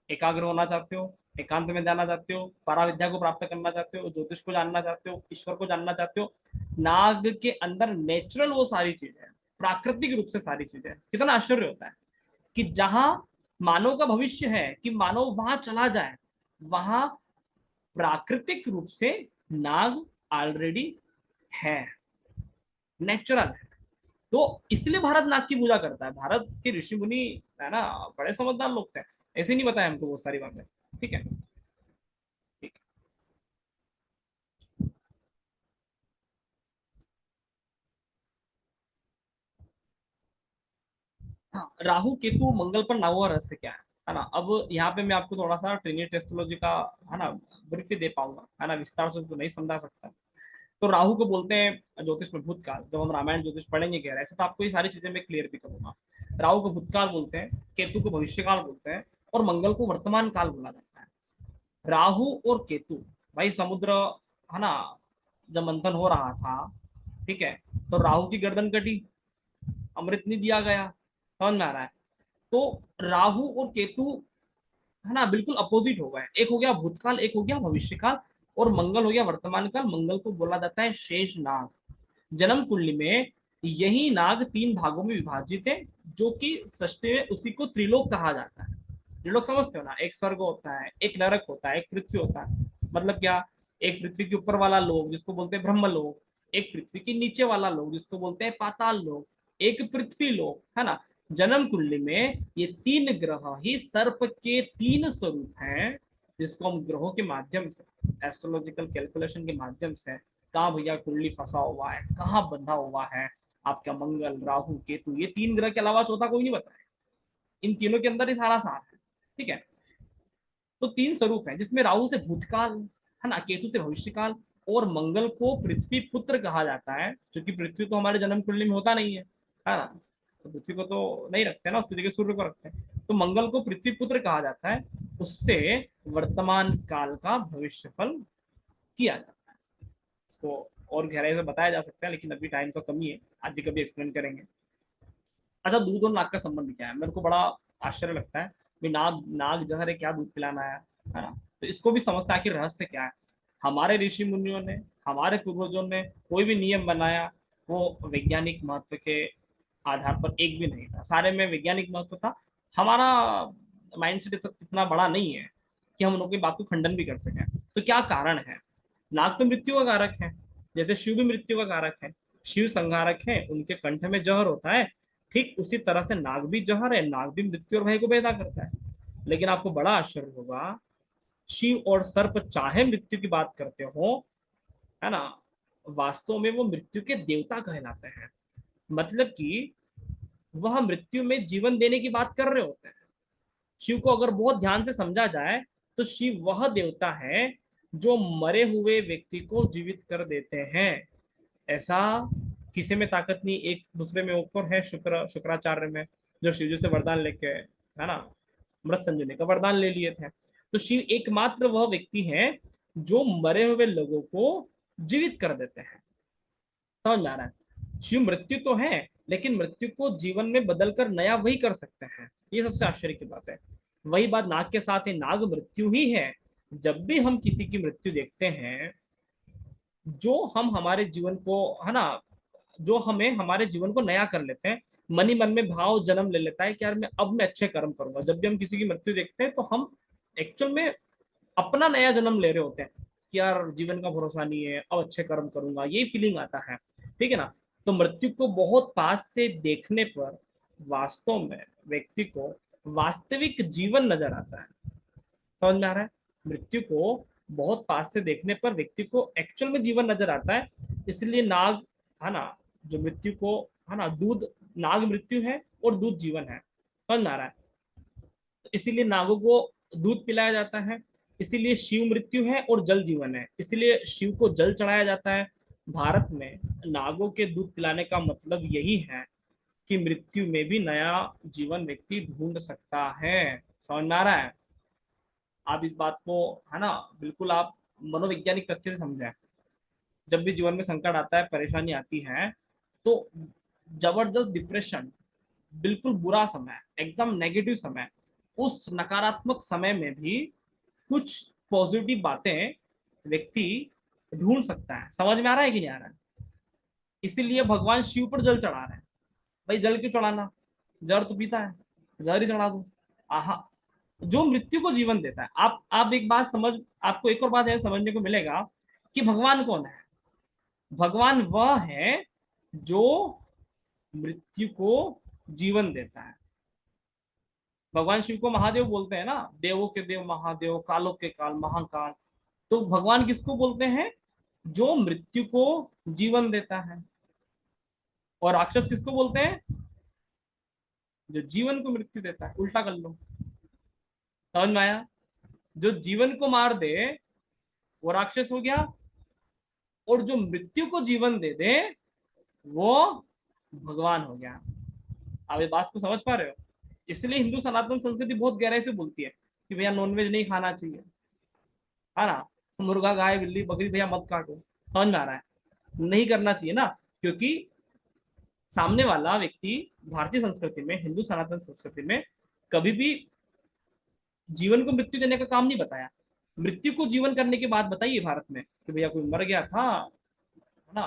एकाग्र होना चाहते हो, एकांत में जाना चाहते हो, पराविद्या को प्राप्त करना चाहते हो, ज्योतिष को जानना चाहते हो, ईश्वर को जानना चाहते हो, नाग के अंदर नेचुरल वो सारी चीजें हैं, प्राकृतिक रूप से सारी चीजें हैं। कितना आश्चर्य होता है कि जहां मानव का भविष्य है, कि मानव वहां चला जाए, वहां प्राकृतिक रूप से नाग ऑलरेडी है, नेचुरल है। तो इसलिए भारत नाग की पूजा करता है। भारत के ऋषि मुनि है ना, बड़े समझदार लोग थे, ऐसे नहीं बताया हमको बहुत सारी बातें। ठीक है, ठीक है। हाँ, राहु केतु मंगल पर नागों का रहस्य क्या है ना। अब यहाँ पे मैं आपको थोड़ा सा ट्रिनिटी एस्ट्रोलॉजी का है ना ब्रीफ ही दे पाऊंगा, है ना, विस्तार से तो नहीं समझा सकता। तो राहु को बोलते हैं ज्योतिष में भूतकाल। जब हम रामायण ज्योतिष पढ़ेंगे कह रहे हैं, ऐसे तो आपको ये सारी चीजें मैं क्लियर भी करूंगा। राहु को भूतकाल बोलते हैं, केतु को भविष्यकाल बोलते हैं, और मंगल को वर्तमान काल बोला जाता है। राहु और केतु, भाई समुद्र है ना, जब मंथन हो रहा था, ठीक है, तो राहु की गर्दन कटी, अमृत नहीं दिया गया। समझ में आ रहा है। तो राहु और केतु है ना बिल्कुल अपोजिट हो गए। एक हो गया भूतकाल, एक हो गया भविष्यकाल, और मंगल हो गया वर्तमान काल। मंगल को बोला जाता है शेष नाग। जन्म कुंडली में यही नाग तीन भागों में विभाजित है, जो कि सृष्टि में उसी को त्रिलोक कहा जाता है। त्रिलोक समझते हो ना, एक स्वर्ग होता है, एक नरक होता है, एक पृथ्वी होता है। मतलब क्या, एक पृथ्वी के ऊपर वाला लोक जिसको बोलते हैं ब्रह्मलोक, एक पृथ्वी के नीचे वाला लोक जिसको बोलते हैं पाताल लोक, एक पृथ्वी लोक, है ना। जन्म कुंडली में ये तीन ग्रह ही सर्प के तीन स्वरूप हैं, जिसको हम ग्रहों के माध्यम से, एस्ट्रोलॉजिकल कैलकुलेशन के माध्यम से, कहाँ भैया कुंडली फंसा हुआ है, कहाँ बंधा हुआ है आपका मंगल राहु केतु, ये तीन ग्रह के अलावा चौथा कोई नहीं बताया। इन तीनों के अंदर ही सारा सार है। ठीक है। तो तीन स्वरूप है, जिसमें राहु से भूतकाल, है ना, केतु से भविष्यकाल, और मंगल को पृथ्वी पुत्र कहा जाता है, क्योंकि पृथ्वी तो हमारे जन्म कुंडली में होता नहीं है ना। तो पृथ्वी को तो नहीं रखते ना, उसकी जगह सूर्य को रखते हैं। तो मंगल को पृथ्वी पुत्र कहा जाता है, उससे वर्तमान काल का भविष्यफल किया जाता है। इसको और गहराई से बताया जा सकता है, लेकिन अभी टाइम तो कमी है, आज भी कभी एक्सप्लेन करेंगे। अच्छा, दूध और नाक का संबंध क्या है, मेरे को बड़ा आश्चर्य लगता है। भाई नाग, नाग जहर है, क्या दूध पिलाना है ना। तो इसको भी समझता है कि रहस्य क्या है। हमारे ऋषि मुनियों ने, हमारे पूर्वजों ने कोई भी नियम बनाया, वो वैज्ञानिक महत्व के आधार पर एक भी नहीं था। सारे में वैज्ञानिक महत्व था। हमारा माइंडसेट इतना बड़ा नहीं है कि हम उनकी बात को खंडन भी कर सकें। तो क्या कारण है। नाग तो मृत्यु का कारक है, जैसे शिव भी मृत्यु का कारक है। शिव संहारक है, उनके कंठ में जहर होता है। ठीक उसी तरह से नाग भी जहर है, नाग भी मृत्यु और भय को पैदा करता है। लेकिन आपको बड़ा आश्चर्य होगा, शिव और सर्प चाहे मृत्यु की बात करते हो, है ना, वास्तव में वो मृत्यु के देवता कहलाते हैं। मतलब कि वह मृत्यु में जीवन देने की बात कर रहे होते हैं। शिव को अगर बहुत ध्यान से समझा जाए, तो शिव वह देवता है जो मरे हुए व्यक्ति को जीवित कर देते हैं। ऐसा किसी में ताकत नहीं। एक दूसरे में ऊपर है शुक्राचार्य में, जो शिव जी से वरदान लेके, है ना, मृत संजीवनी का वरदान ले लिए थे। तो शिव एकमात्र वह व्यक्ति है जो मरे हुए लोगों को जीवित कर देते हैं। समझ में आ रहा है। शिव मृत्यु तो है, लेकिन मृत्यु को जीवन में बदलकर नया वही कर सकते हैं। ये सबसे आश्चर्य की बात है। वही बात नाग के साथ है, नाग मृत्यु ही है। जब भी हम किसी की मृत्यु देखते हैं, जो हम हमारे जीवन को, है ना, जो हमें हमारे जीवन को नया कर लेते हैं, मन ही मन में भाव जन्म ले लेता है कि यार मैं अच्छे कर्म करूंगा। जब भी हम किसी की मृत्यु देखते हैं, तो हम एक्चुअल में अपना नया जन्म ले रहे होते हैं कि यार जीवन का भरोसा नहीं है, अब अच्छे कर्म करूंगा, यही फीलिंग आता है। ठीक है ना। तो मृत्यु को बहुत पास से देखने पर वास्तव में व्यक्ति को वास्तविक जीवन नजर आता है। समझ में आ रहा है। मृत्यु को बहुत पास से देखने पर व्यक्ति को एक्चुअल में जीवन नजर आता है। इसलिए नाग, है ना, जो मृत्यु को, है ना, दूध, नाग मृत्यु है और दूध जीवन है। समझ में आ रहा है। तो इसीलिए नागों को दूध पिलाया जाता है। इसीलिए शिव मृत्यु है और जल जीवन है, इसलिए शिव को जल चढ़ाया जाता है। भारत में नागों के दूध पिलाने का मतलब यही है कि मृत्यु में भी नया जीवन व्यक्ति ढूंढ सकता है। समझ में आ रहा है। आप इस बात को, है ना, बिल्कुल आप मनोवैज्ञानिक तथ्य से समझें। जब भी जीवन में संकट आता है, परेशानी आती है, तो जबरदस्त डिप्रेशन, बिल्कुल बुरा समय, एकदम नेगेटिव समय, उस नकारात्मक समय में भी कुछ पॉजिटिव बातें व्यक्ति ढूंढ सकता है। समझ में आ रहा है कि नहीं आ रहा है? इसीलिए भगवान शिव पर जल चढ़ा रहे हैं। भाई जल क्यों चढ़ाना, जहर तो पीता है, जहर ही चढ़ा दो। आहा, जो मृत्यु को जीवन देता है। आप एक बात समझ, आपको एक और बात है समझने को मिलेगा कि भगवान कौन है। भगवान वह है जो मृत्यु को जीवन देता है। भगवान शिव को महादेव बोलते हैं ना, देवों के देव महादेव, कालों के काल महाकाल। तो भगवान किसको बोलते हैं? जो मृत्यु को जीवन देता है। और राक्षस किसको बोलते हैं? जो जीवन को मृत्यु देता है। उल्टा कर लो, समझ में आया? जो जीवन को मार दे वो राक्षस हो गया, और जो मृत्यु को जीवन दे दे वो भगवान हो गया। आप ये बात को समझ पा रहे हो? इसलिए हिंदू सनातन संस्कृति बहुत गहराई से बोलती है कि भैया नॉनवेज नहीं खाना चाहिए, है ना। मुर्गा गाय बिल्ली बकरी भैया मत काटो। समझ में आ रहा है? नहीं करना चाहिए ना, क्योंकि सामने वाला व्यक्ति भारतीय संस्कृति में, हिंदू सनातन संस्कृति में कभी भी जीवन को मृत्यु देने का काम नहीं बताया। मृत्यु को जीवन करने की बात बताइए भारत में कि भैया कोई मर गया था, है ना,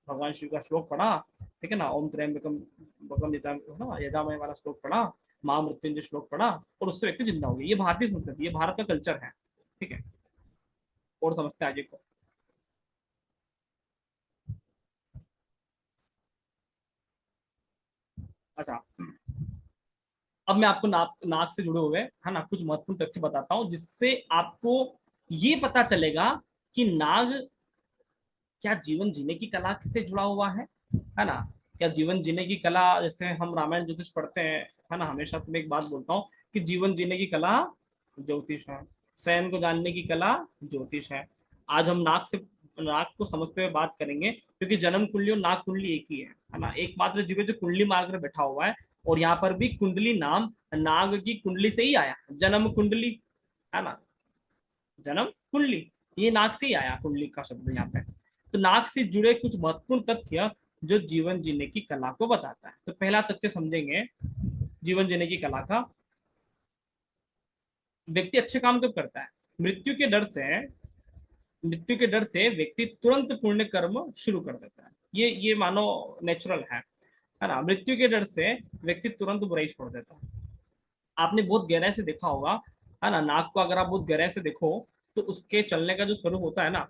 भगवान शिव का श्लोक पढ़ा, ठीक है ना, ओम त्र्यंबकम बकम यजामय वाला श्लोक पढ़ा, महामृत्युंजय श्लोक पढ़ा, और उससे व्यक्ति जिंदा हो गया। ये भारतीय संस्कृति, ये भारत का कल्चर है। ठीक है, और समझते हैं आगे को। अच्छा, अब मैं आपको नाक नाक से जुड़े हुए, है ना, कुछ महत्वपूर्ण तथ्य बताता हूं जिससे आपको ये पता चलेगा कि नाग क्या जीवन जीने की कला से जुड़ा हुआ है ना। क्या जीवन जीने की कला, जैसे हम रामायण ज्योतिष पढ़ते हैं, है ना, हमेशा तो मैं एक बात बोलता हूँ कि जीवन जीने की कला ज्योतिष है, स्वयं को जानने की कला ज्योतिष है। आज हम नाक को समझते हुए बात करेंगे, क्योंकि जन्म कुंडली और नाग कुंडली एक ही है ना। एकमात्र जीव है जो कुंडली मार्ग में बैठा हुआ है, और यहाँ पर भी कुंडली नाम नाग की कुंडली से ही आया, जन्म कुंडली, है ना, जन्म कुंडली, ये नाग से ही आया कुंडली का शब्द यहाँ पे। तो नाग से जुड़े कुछ महत्वपूर्ण तथ्य जो जीवन जीने की कला को बताता है। तो पहला तथ्य समझेंगे जीवन जीने की कला का। व्यक्ति अच्छे काम कब करता है? मृत्यु के डर से, मृत्यु के डर से व्यक्ति तुरंत पुण्य कर्म शुरू कर देता है। ये मानो नेचुरल है ना। मृत्यु के डर से व्यक्ति तुरंत बुराई छोड़ देता है। आपने बहुत गहराई से देखा होगा, है ना, नाग को अगर आप बहुत गहराई से देखो तो उसके चलने का जो स्वरूप होता है ना,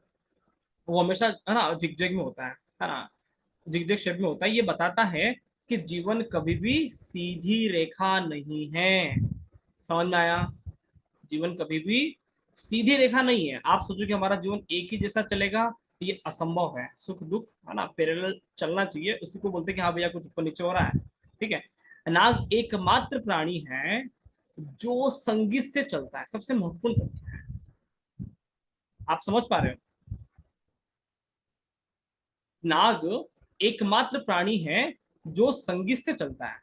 वो हमेशा, है ना, जिगजैग में होता है ना, जिगजैग शेप में होता है। ये बताता है कि जीवन कभी भी सीधी रेखा नहीं है। समझ में आया? जीवन कभी भी सीधी रेखा नहीं है। आप सोचो कि हमारा जीवन एक ही जैसा चलेगा, तो ये असंभव है। सुख दुख, है ना, पैरेलल चलना चाहिए, उसी को बोलते हैं कि हाँ भैया कुछ ऊपर नीचे हो रहा है। ठीक है। नाग एकमात्र प्राणी है जो संगीत से चलता है, सबसे महत्वपूर्ण तथ्य है। आप समझ पा रहे हो? नाग एकमात्र प्राणी है जो संगीत से चलता है।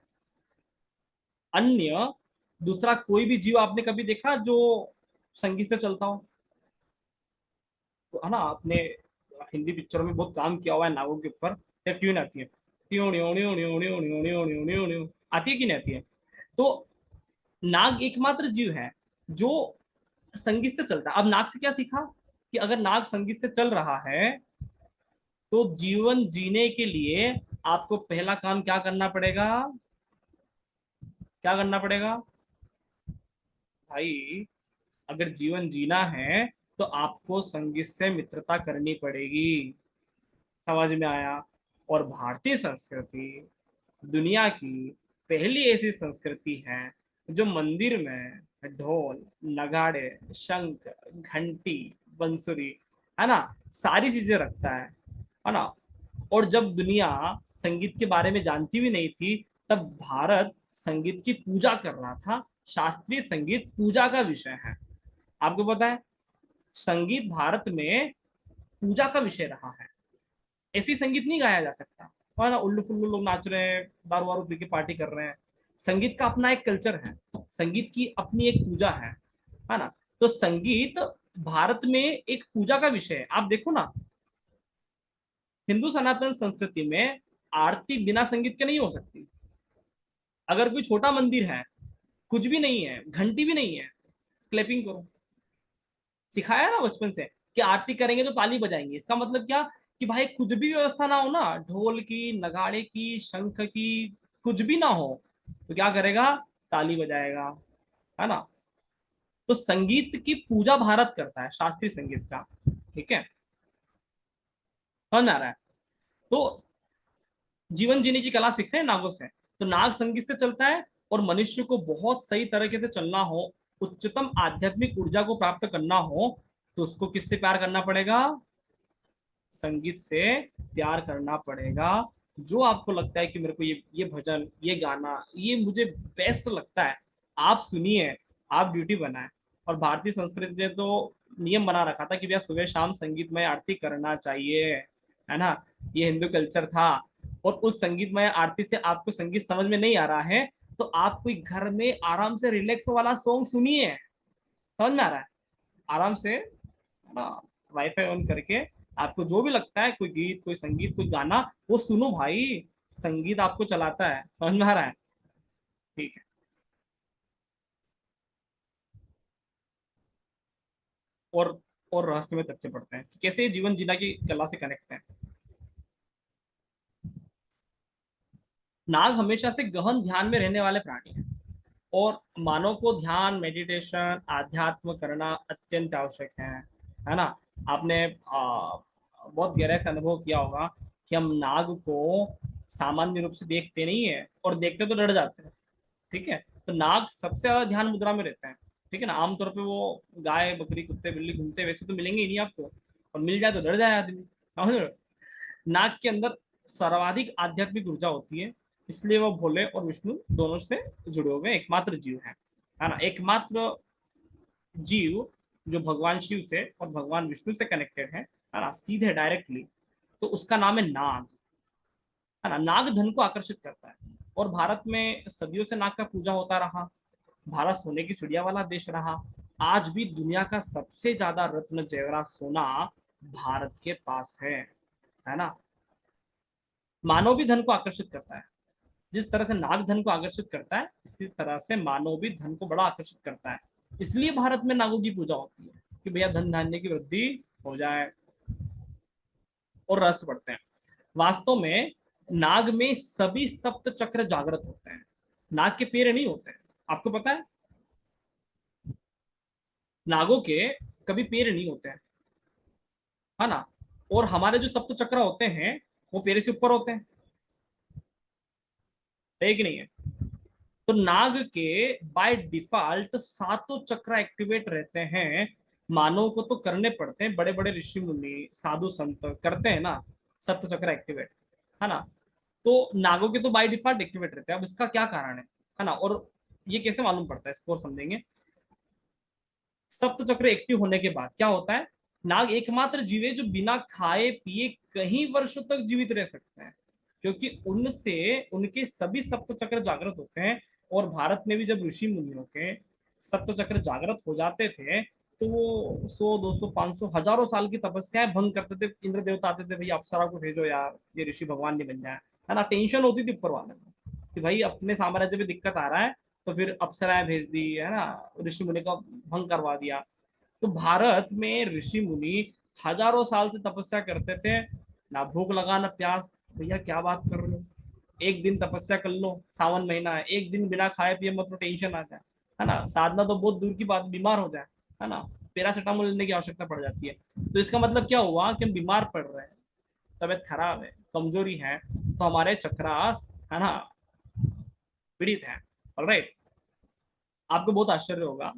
अन्य दूसरा कोई भी जीव आपने कभी देखा जो संगीत से चलता हो? तो है ना, आपने हिंदी पिक्चरों में बहुत काम किया हुआ है नागों के ऊपर। एक ट्यून आती है, tune tune tune tune tune tune tune tune, आती है कि नहीं आती है? तो नाग एकमात्र जीव है जो संगीत से चलता है। अब नाग से क्या सीखा कि अगर नाग संगीत से चल रहा है तो जीवन जीने के लिए आपको पहला काम क्या करना पड़ेगा? क्या करना पड़ेगा भाई? अगर जीवन जीना है तो आपको संगीत से मित्रता करनी पड़ेगी। समझ में आया? और भारतीय संस्कृति दुनिया की पहली ऐसी संस्कृति है जो मंदिर में ढोल, नगाड़े, शंख, घंटी, बंसुरी, है ना, सारी चीजें रखता है ना। और जब दुनिया संगीत के बारे में जानती भी नहीं थी, तब भारत संगीत की पूजा कर रहा था। शास्त्रीय संगीत पूजा का विषय है। आपको पता है, संगीत भारत में पूजा का विषय रहा है। ऐसी संगीत नहीं गाया जा सकता, है ना, उल्लू फुल्लू लोग नाच रहे हैं, दारू वारू पी के पार्टी कर रहे हैं। संगीत का अपना एक कल्चर है, संगीत की अपनी एक पूजा है ना। तो संगीत भारत में एक पूजा का विषय है। आप देखो ना, हिंदू सनातन संस्कृति में आरती बिना संगीत के नहीं हो सकती। अगर कोई छोटा मंदिर है, कुछ भी नहीं है, घंटी भी नहीं है, क्लैपिंग करो। सिखाया ना बचपन से कि आरती करेंगे तो ताली बजाएंगे। इसका मतलब क्या, कि भाई कुछ भी व्यवस्था ना हो ना, ढोल की, नगाड़े की, शंख की, कुछ भी ना हो, तो क्या करेगा, ताली बजाएगा, है ना। तो संगीत की पूजा भारत करता है, शास्त्रीय संगीत का। ठीक है, समझ में आ रहा है। तो जीवन जीने की कला सीख रहे हैं नागों से। तो नाग संगीत से चलता है, और मनुष्य को बहुत सही तरीके से चलना हो, उच्चतम आध्यात्मिक ऊर्जा को प्राप्त करना हो, तो उसको किससे प्यार करना पड़ेगा, संगीत से प्यार करना पड़ेगा। जो आपको लगता है कि मेरे को ये भजन, ये गाना, ये मुझे बेस्ट लगता है, आप सुनिए, आप ड्यूटी बनाए। और भारतीय संस्कृति ने तो नियम बना रखा था कि भैया सुबह शाम संगीतमय आरती करना चाहिए, है ना। ये हिंदू कल्चर था। और उस संगीतमय आरती से आपको संगीत समझ में नहीं आ रहा है, तो आप कोई घर में आराम से रिलैक्स वाला सॉन्ग सुनिए। समझ में आ रहा है, आराम से, है ना, वाईफाई ऑन करके आपको जो भी लगता है, कोई गीत, कोई संगीत, कोई गाना, वो सुनो भाई। संगीत आपको चलाता है, समझ में आ रहा है। ठीक है। और रहस्य में तथ्य पढ़ते हैं कि कैसे ये जीवन जीना की कला से कनेक्ट है। नाग हमेशा से गहन ध्यान में रहने वाले प्राणी हैं, और मानव को ध्यान, मेडिटेशन, आध्यात्म करना अत्यंत आवश्यक है ना। आपने बहुत गहराई से अनुभव किया होगा कि हम नाग को सामान्य रूप से देखते नहीं है, और देखते तो डर जाते हैं। ठीक है, तो नाग सबसे ज्यादा ध्यान मुद्रा में रहते हैं। ठीक है ना, आमतौर पे वो गाय, बकरी, कुत्ते, बिल्ली घूमते वैसे तो मिलेंगे ही नहीं आपको, और मिल जाए तो डर जाए आदमी, समझ रहे हो? नाग के अंदर सर्वाधिक आध्यात्मिक ऊर्जा होती है, इसलिए वह भोले और विष्णु दोनों से जुड़े हुए एकमात्र जीव है ना। एकमात्र जीव जो भगवान शिव से और भगवान विष्णु से कनेक्टेड है ना, सीधे डायरेक्टली, तो उसका नाम है नाग, है ना। नाग धन को आकर्षित करता है, और भारत में सदियों से नाग का पूजा होता रहा। भारत सोने की चिड़िया वाला देश रहा। आज भी दुनिया का सबसे ज्यादा रत्न, जेवरात, सोना भारत के पास है ना। मानव भी धन को आकर्षित करता है। जिस तरह से नाग धन को आकर्षित करता है, इसी तरह से मानव भी धन को बड़ा आकर्षित करता है। इसलिए भारत में नागों की पूजा होती है कि भैया धन धान्य की वृद्धि हो जाए, और रस बढ़ते हैं। वास्तव में नाग में सभी सप्त चक्र जागृत होते हैं। नाग के पैर नहीं होते हैं, आपको पता है, नागों के कभी पैर नहीं होते हैं, है ना। और हमारे जो सप्त चक्र होते हैं, वो पैर से ऊपर होते हैं, है कि नहीं है। तो नाग के बाय डिफॉल्ट सातों चक्र एक्टिवेट रहते हैं। मानव को तो करने पड़ते हैं, बड़े बड़े ऋषि मुनि, साधु संत करते हैं ना, सप्त चक्र एक्टिवेट, है ना। तो नागों के तो बाय डिफॉल्ट एक्टिवेट रहते हैं। अब इसका क्या कारण है ना, और ये कैसे मालूम पड़ता है, इसको और समझेंगे। सप्त चक्र एक्टिव होने के बाद क्या होता है, नाग एकमात्र जीव है जो बिना खाए पिए कई वर्षों तक जीवित रह सकते हैं, क्योंकि उनसे उनके सभी सप्त चक्र जागृत होते हैं। और भारत में भी जब ऋषि मुनियों के सप्त चक्र जागृत हो जाते थे, तो वो 100, 200, 500, हजारों साल की तपस्याएं भंग करते थे। इंद्र देवता आते थे, भैया अप्सरा को भेजो यार, ये ऋषि भगवान नहीं बन जाए, है ना। टेंशन होती थी ऊपर वाले को कि भाई अपने साम्राज्य में दिक्कत आ रहा है, तो फिर अप्सराएं भेज दी, है ना, ऋषि मुनि का भंग करवा दिया। तो भारत में ऋषि मुनि हजारों साल से तपस्या करते थे, ना भूख लगा ना प्यास। भैया क्या बात कर रहे हो, एक दिन तपस्या कर लो, सावन महीना है, एक दिन बिना खाए पिए मत, तो टेंशन आ जाए, है ना। साधना तो बहुत दूर की बात, बीमार हो जाए, है ना, पैरासीटामोल लेने की आवश्यकता पड़ जाती है। तो इसका मतलब क्या हुआ कि हम बीमार पड़ रहे हैं, तबीयत खराब है, कमजोरी है, तो हमारे चक्रास, है ना, पीड़ित है। ऑलराइट। आपको बहुत आश्चर्य होगा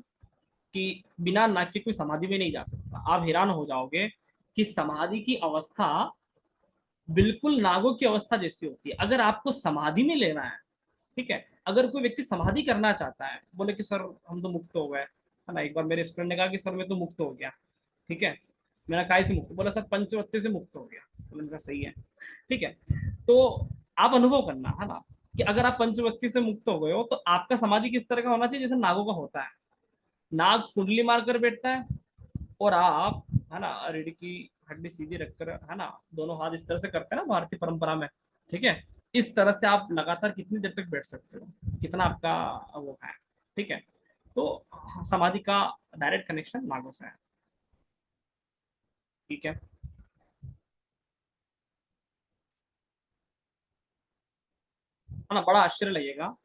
कि बिना नाक के कोई समाधि में नहीं जा सकता। आप हैरान हो जाओगे कि समाधि की अवस्था बिल्कुल नागों की अवस्था जैसी होती है। अगर आपको समाधि में लेना है, ठीक है, अगर कोई व्यक्ति समाधि करना चाहता है, बोले कि सर हम तो मुक्त हो गए, है ना। एक बार मेरे स्टूडेंट ने कहा कि सर मैं तो मुक्त हो गया। ठीक है, मेरा काय से मुक्त, बोला सर पंचवत्ती से मुक्त हो गया। तो मैंने कहा सही है, ठीक है। तो आप अनुभव करना, है ना, कि अगर आप पंचवत्ती से मुक्त हो गए हो, तो आपका समाधि किस तरह का होना चाहिए, जैसे नागों का होता है। नाग कुंडली मारकर बैठता है, और आप, है ना, रीढ़ की हड्डी सीधी रखकर, है ना, दोनों हाथ इस तरह से करते हैं ना भारतीय परंपरा में। ठीक है, इस तरह से आप लगातार कितनी देर तक बैठ सकते हो, कितना आपका वो है। ठीक है, तो समाधि का डायरेक्ट कनेक्शन नागों से है। ठीक है, है ना, बड़ा आश्चर्य लगेगा।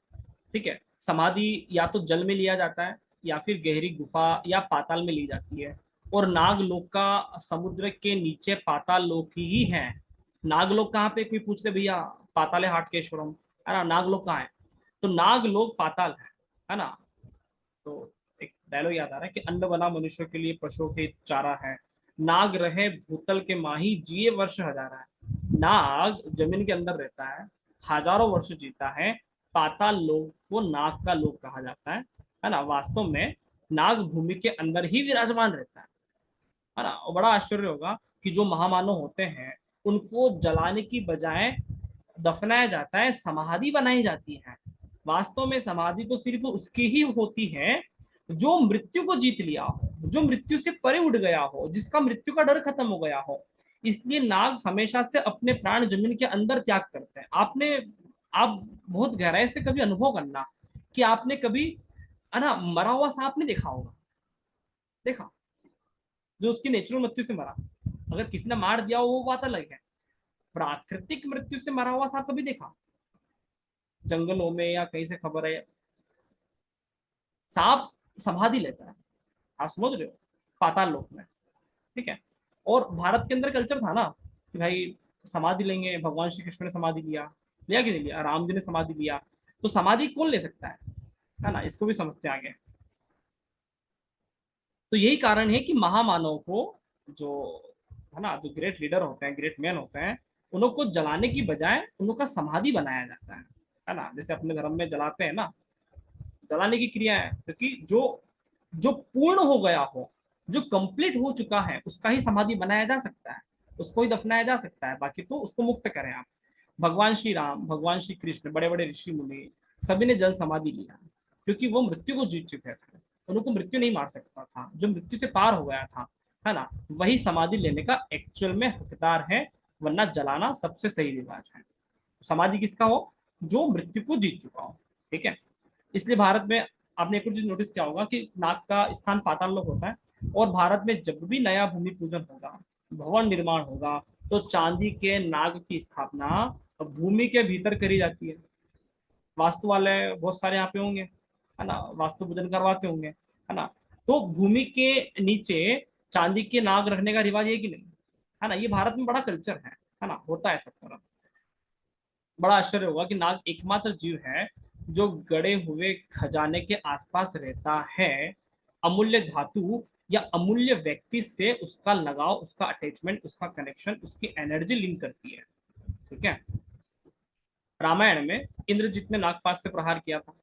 ठीक है, समाधि या तो जल में लिया जाता है, या फिर गहरी गुफा या पाताल में ली जाती है। और नागलोक का समुद्र के नीचे पाताल लोक ही है। नागलोक कहाँ पे, कोई पूछते भैया, पाताले हाटकेश्वरम, है ना, नागलोक कहाँ है? तो नागलोक पाताल है ना। तो एक डायलॉग याद आ रहा है कि अन्न बना मनुष्य के लिए पशुओं के चारा है, नाग रहे भूतल के माही जिए वर्ष हजारा है। नाग जमीन के अंदर रहता है, हजारों वर्ष जीता है। पाताल लोक को नाग का लोक कहा जाता है ना। वास्तव में नाग भूमि के अंदर ही विराजमान रहता है ना। और बड़ा आश्चर्य होगा कि जो महामानव होते हैं, उनको जलाने की बजाय दफनाया जाता है, समाधि बनाई जाती है। वास्तव में समाधि तो सिर्फ उसकी ही होती है जो मृत्यु को जीत लिया हो, जो मृत्यु से परे उड़ गया हो, जिसका मृत्यु का डर खत्म हो गया हो। इसलिए नाग हमेशा से अपने प्राण जमीन के अंदर त्याग करते हैं। आप बहुत गहराई से कभी अनुभव करना कि आपने कभी, है ना, मरा हुआ सांप नहीं देखा होगा, देखा, जो उसकी नेचुरल मृत्यु से मरा। अगर किसी ने मार दिया हो वो बात अलग है। प्राकृतिक मृत्यु से मरा हुआ सांप कभी देखा जंगलों में या कहीं से खबर है? सांप समाधि लेता है, आप समझ रहे हो, पाताल लोक में। ठीक है, और भारत के अंदर कल्चर था ना कि भाई समाधि लेंगे। भगवान श्री कृष्ण ने समाधि लिया, लिया कि नहीं लिया? राम जी ने समाधि लिया। तो समाधि कौन ले सकता है ना, इसको भी समझते हैं आगे। तो यही कारण है कि महामानव को, जो है ना, जो ग्रेट लीडर होते हैं, ग्रेट मैन होते हैं, उनको जलाने की बजाय उनका समाधि बनाया जाता है ना। जैसे अपने धर्म में जलाते हैं ना, जलाने की क्रिया है, क्योंकि जो जो पूर्ण हो गया हो, जो कंप्लीट हो चुका है, उसका ही समाधि बनाया जा सकता है, उसको ही दफनाया जा सकता है। बाकी तो उसको मुक्त करें आप। भगवान श्री राम, भगवान श्री कृष्ण, बड़े बड़े ऋषि मुनि, सभी ने जल समाधि लिया, क्योंकि वो मृत्यु को जीत चुके थे। उनको मृत्यु नहीं मार सकता था, जो मृत्यु से पार हो गया था, है ना, वही समाधि लेने का एक्चुअल में हकदार है। वरना जलाना सबसे सही रिवाज है। समाधि किसका हो? जो मृत्यु को जीत चुका हो। ठीक है, इसलिए भारत में आपने एक और चीज नोटिस किया होगा कि नाग का स्थान पाताल लोक होता है। और भारत में जब भी नया भूमि पूजन होगा, भवन निर्माण होगा, तो चांदी के नाग की स्थापना भूमि के भीतर करी जाती है। वास्तु वाले बहुत सारे यहाँ पे होंगे, है ना, वास्तु पूजन करवाते होंगे, है ना। तो भूमि के नीचे चांदी के नाग रखने का रिवाज है कि नहीं? है ना, ये भारत में बड़ा कल्चर है ना, होता है सब तरह। बड़ा आश्चर्य होगा कि नाग एकमात्र जीव है जो गड़े हुए खजाने के आसपास रहता है। अमूल्य धातु या अमूल्य व्यक्ति से उसका लगाव, उसका अटैचमेंट, उसका कनेक्शन, उसकी एनर्जी लिंक करती है। ठीक है, रामायण में इंद्रजीत ने नागपाश से प्रहार किया था।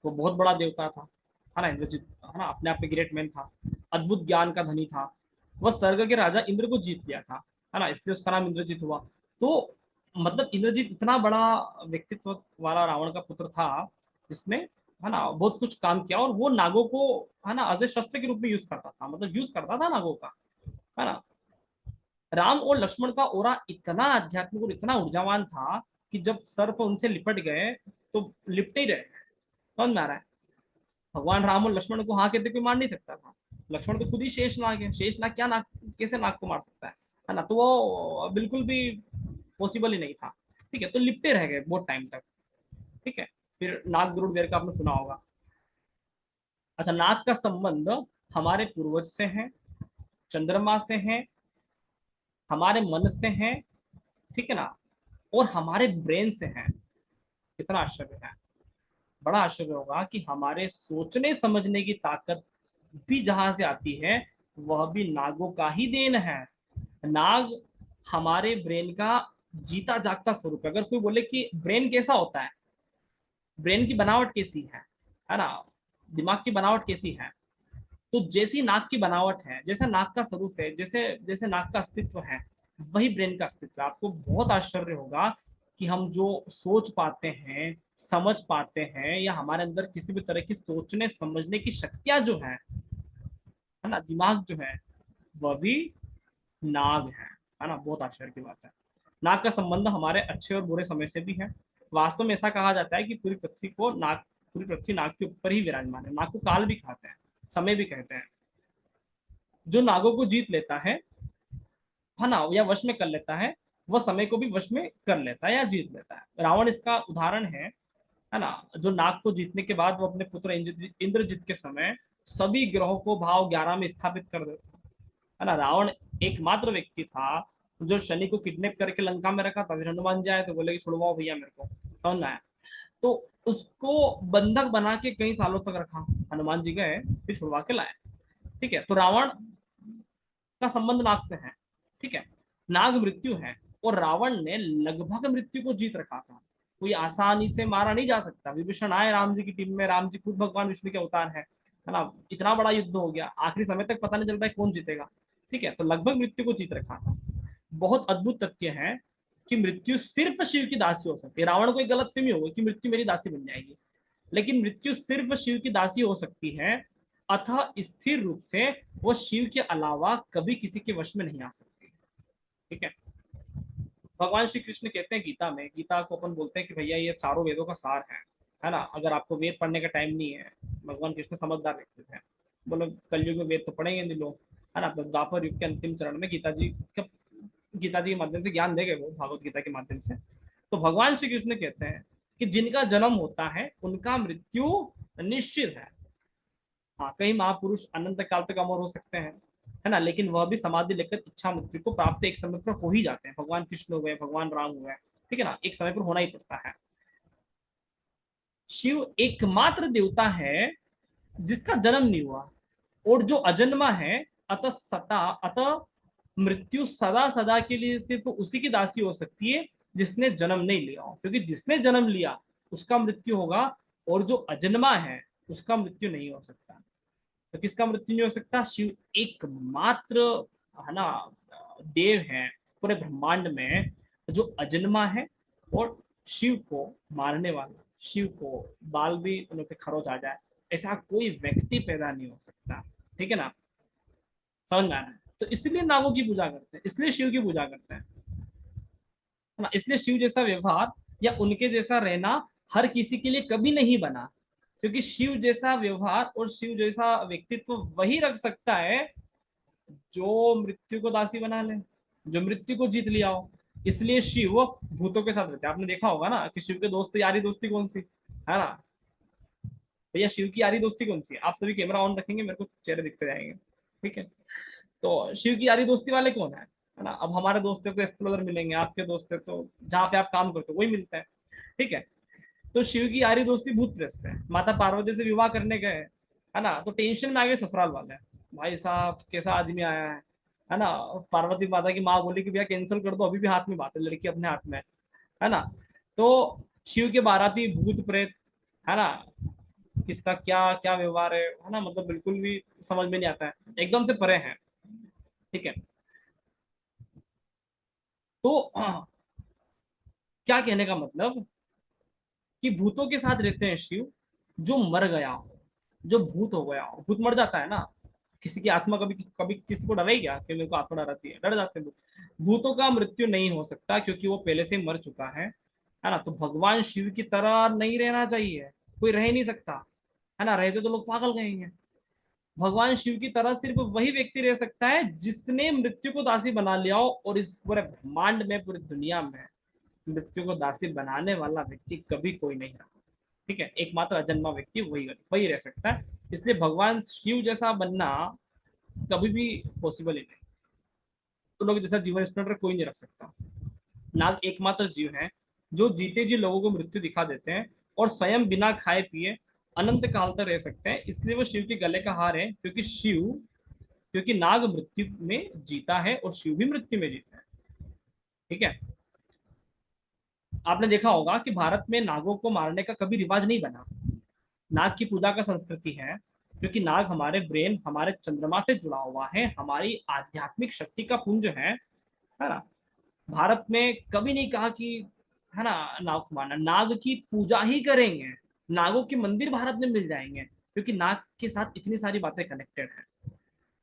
वो बहुत बड़ा देवता था, है ना, इंद्रजीत, है ना, अपने आप में ग्रेट मैन था, अद्भुत ज्ञान का धनी था। वह स्वर्ग के राजा इंद्र को जीत लिया था, है ना, इसलिए उसका नाम इंद्रजीत हुआ। तो मतलब इंद्रजीत इतना बड़ा व्यक्तित्व वाला रावण का पुत्र था, जिसने, है ना, बहुत कुछ काम किया। और वो नागों को, है ना, अजय शस्त्र के रूप में यूज करता था, मतलब यूज करता था नागों का, है ना। राम और लक्ष्मण का ओरा इतना आध्यात्मिक और इतना ऊर्जावान था कि जब सर्प उनसे लिपट गए तो लिपटे ही रहे। समझ में आ रहा है? भगवान राम और लक्ष्मण को हाँ कहते कोई मार नहीं सकता था। लक्ष्मण तो खुद ही शेष नाग है, शेष नाग क्या नाग, कैसे नाग को मार सकता है ना। तो वो बिल्कुल भी पॉसिबल ही नहीं था। ठीक है, तो लिपटे रह गए बहुत टाइम तक। ठीक है, फिर नाग गरुड़ वेर का आपने सुना होगा। अच्छा, नाग का संबंध हमारे पूर्वज से है, चंद्रमा से है, हमारे मन से है, ठीक है ना, और हमारे ब्रेन से है। कितना आश्चर्य है, बड़ा आश्चर्य होगा कि हमारे सोचने समझने की ताकत भी जहां से आती है, वह भी नागों का ही देन है। नाग हमारे ब्रेन का जीता जागता स्वरूप है। अगर कोई बोले कि ब्रेन कैसा होता है, ब्रेन की बनावट कैसी है ना, दिमाग की बनावट कैसी है, तो जैसी नाक की बनावट है, जैसा नाक का स्वरूप है, जैसे जैसे नाक का अस्तित्व है, वही ब्रेन का अस्तित्व है। आपको बहुत आश्चर्य होगा कि हम जो सोच पाते हैं, समझ पाते हैं, या हमारे अंदर किसी भी तरह की सोचने समझने की शक्तियां जो है ना, दिमाग जो है, वह भी नाग है ना। बहुत आश्चर्य की बात है। नाग का संबंध हमारे अच्छे और बुरे समय से भी है। वास्तव में ऐसा कहा जाता है कि पूरी पृथ्वी नाग के ऊपर ही विराजमान है। नाग को काल भी कहते हैं, समय भी कहते हैं। जो नागों को जीत लेता है ना, या वश में कर लेता है, वह समय को भी वश में कर लेता है या जीत लेता है। रावण इसका उदाहरण है ना, जो नाग को जीतने के बाद वो अपने पुत्र इंद्रजीत के समय सभी ग्रहों को भाव 11 में स्थापित कर देता है ना। रावण एकमात्र व्यक्ति था जो शनि को किडनैप करके लंका में रखा था। फिर हनुमान जी आए तो बोले कि छुड़वाओ भैया मेरे को, समझ में आया। तो उसको बंधक बना के कई सालों तक रखा, हनुमान जी गए फिर छुड़वा के लाए। ठीक है, तो रावण का संबंध नाग से है। ठीक है, नाग मृत्यु है और रावण ने लगभग मृत्यु को जीत रखा था। कोई आसानी से मारा नहीं जा सकता। विभीषण आए राम जी की टीम में, राम जी खुद भगवान विष्णु के अवतार है ना। इतना बड़ा युद्ध हो गया, आखिरी समय तक पता नहीं चल रहा है कौन जीतेगा। ठीक है, तो लगभग मृत्यु को जीत रखा था। बहुत अद्भुत तथ्य है कि मृत्यु सिर्फ शिव की दासी हो सकती है। रावण को एक गलत फहमी होगी कि मृत्यु मेरी दासी बन जाएगी, लेकिन मृत्यु सिर्फ शिव की दासी हो सकती है। अतः स्थिर रूप से वो शिव के अलावा कभी किसी के वश में नहीं आ सकती। ठीक है, भगवान श्री कृष्ण कहते हैं गीता में, गीता को अपन बोलते हैं कि भैया ये चारों वेदों का सार है ना। अगर आपको वेद पढ़ने का टाइम नहीं है, भगवान कृष्ण समझदार व्यक्ति थे, बोलो कलयुग में वेद तो पढ़ेंगे नहीं लोग, है ना। तो द्वापर युग के अंतिम चरण में गीता जी के माध्यम से ज्ञान देंगे वो, भागवत गीता के माध्यम से। तो भगवान श्री कृष्ण कहते हैं कि जिनका जन्म होता है उनका मृत्यु निश्चित है। हाँ, कई महापुरुष अनंत काल तक अमर हो सकते हैं, है ना, लेकिन वह भी समाधि लेकर इच्छा मृत्यु को प्राप्त एक समय पर हो ही जाते हैं। भगवान कृष्ण हो गए, भगवान राम हुए, ठीक है ना, एक समय पर होना ही पड़ता है। शिव एकमात्र देवता है जिसका जन्म नहीं हुआ और जो अजन्मा है। अतः मृत्यु सदा सदा के लिए सिर्फ उसी की दासी हो सकती है जिसने जन्म नहीं लिया हो, क्योंकि जिसने जन्म लिया उसका मृत्यु होगा और जो अजन्मा है उसका मृत्यु नहीं हो सकता। तो किसका मृत्यु नहीं हो सकता? शिव एकमात्र, है ना, देव है पूरे ब्रह्मांड में जो अजन्मा है और शिव को मारने वाला, शिव को बाल भी उनके खरोच आ जाए ऐसा कोई व्यक्ति पैदा नहीं हो सकता। ठीक है ना, समझ में आ रहा है? तो इसलिए नागों की पूजा करते हैं, इसलिए शिव की पूजा करते हैं, है ना। इसलिए शिव जैसा व्यवहार या उनके जैसा रहना हर किसी के लिए कभी नहीं बना, क्योंकि शिव जैसा व्यवहार और शिव जैसा व्यक्तित्व वही रख सकता है जो मृत्यु को दासी बना ले, जो मृत्यु को जीत लिया हो। इसलिए शिव भूतों के साथ रहते हैं। आपने देखा होगा ना कि शिव के दोस्त यारी दोस्ती कौन सी है ना। भैया शिव की यारी दोस्ती कौन सी है? आप सभी कैमरा ऑन रखेंगे, मेरे को चेहरे दिखते जाएंगे, ठीक है। तो शिव की यारी दोस्ती वाले कौन है ना। अब हमारे दोस्त है तो एस्ट्रोलॉजर मिलेंगे, आपके दोस्त है तो जहाँ पे आप काम करते हो वही मिलता है, ठीक है। तो शिव की यारी दोस्ती भूत प्रेत से, माता पार्वती से विवाह करने गए, है ना, तो टेंशन में आ गए ससुराल वाले, भाई साहब कैसा आदमी आया है ना। पार्वती माता की माँ बोली कि भैया कैंसिल कर दो, अभी भी हाथ में बात है, लड़की अपने हाथ में है ना। तो शिव के बाराती भूत प्रेत, है ना, किसका क्या क्या व्यवहार है ना, मतलब बिल्कुल भी समझ में नहीं आता है, एकदम से परे है, ठीक है। तो क्या कहने का मतलब कि भूतों के साथ रहते हैं शिव, जो मर गया हो, जो भूत हो गया हो। भूत मर जाता है ना, किसी की आत्मा कभी कभी किसी को डराई क्या कि मेरे को आत्मा डराती है, डर जाते हैं भूत। भूतों का मृत्यु नहीं हो सकता क्योंकि वो पहले से मर चुका है ना। तो भगवान शिव की तरह नहीं रहना चाहिए, कोई रह नहीं सकता, है ना। रहते तो लोग पागल कहेंगे। भगवान शिव की तरह सिर्फ वही व्यक्ति रह सकता है जिसने मृत्यु को दासी बना लिया हो, और इस पूरे ब्रह्मांड में, पूरी दुनिया में मृत्यु को दासी बनाने वाला व्यक्ति कभी कोई नहीं रहा, ठीक है। एकमात्र अजन्मा व्यक्ति वही वही रह सकता है। इसलिए भगवान शिव जैसा बनना कभी भी पॉसिबल ही नहीं। तो लोग जैसा जीवन स्टैंडर्ड कोई नहीं रख सकता। नाग एकमात्र जीव है जो जीते जी लोगों को मृत्यु दिखा देते हैं और स्वयं बिना खाए पिए अनंत काल तक रह सकते हैं। इसलिए वो शिव के गले का हार है, क्योंकि नाग मृत्यु में जीता है और शिव भी मृत्यु में जीता है, ठीक है। आपने देखा होगा कि भारत में नागों को मारने का कभी रिवाज नहीं बना। नाग की पूजा का संस्कृति है, क्योंकि नाग हमारे ब्रेन, हमारे चंद्रमा से जुड़ा हुआ है, हमारी आध्यात्मिक शक्ति का पुंज है ना। भारत में कभी नहीं कहा कि, है ना, नाग को मारना, नाग की पूजा ही करेंगे। नागों के मंदिर भारत में मिल जाएंगे क्योंकि नाग के साथ इतनी सारी बातें कनेक्टेड है।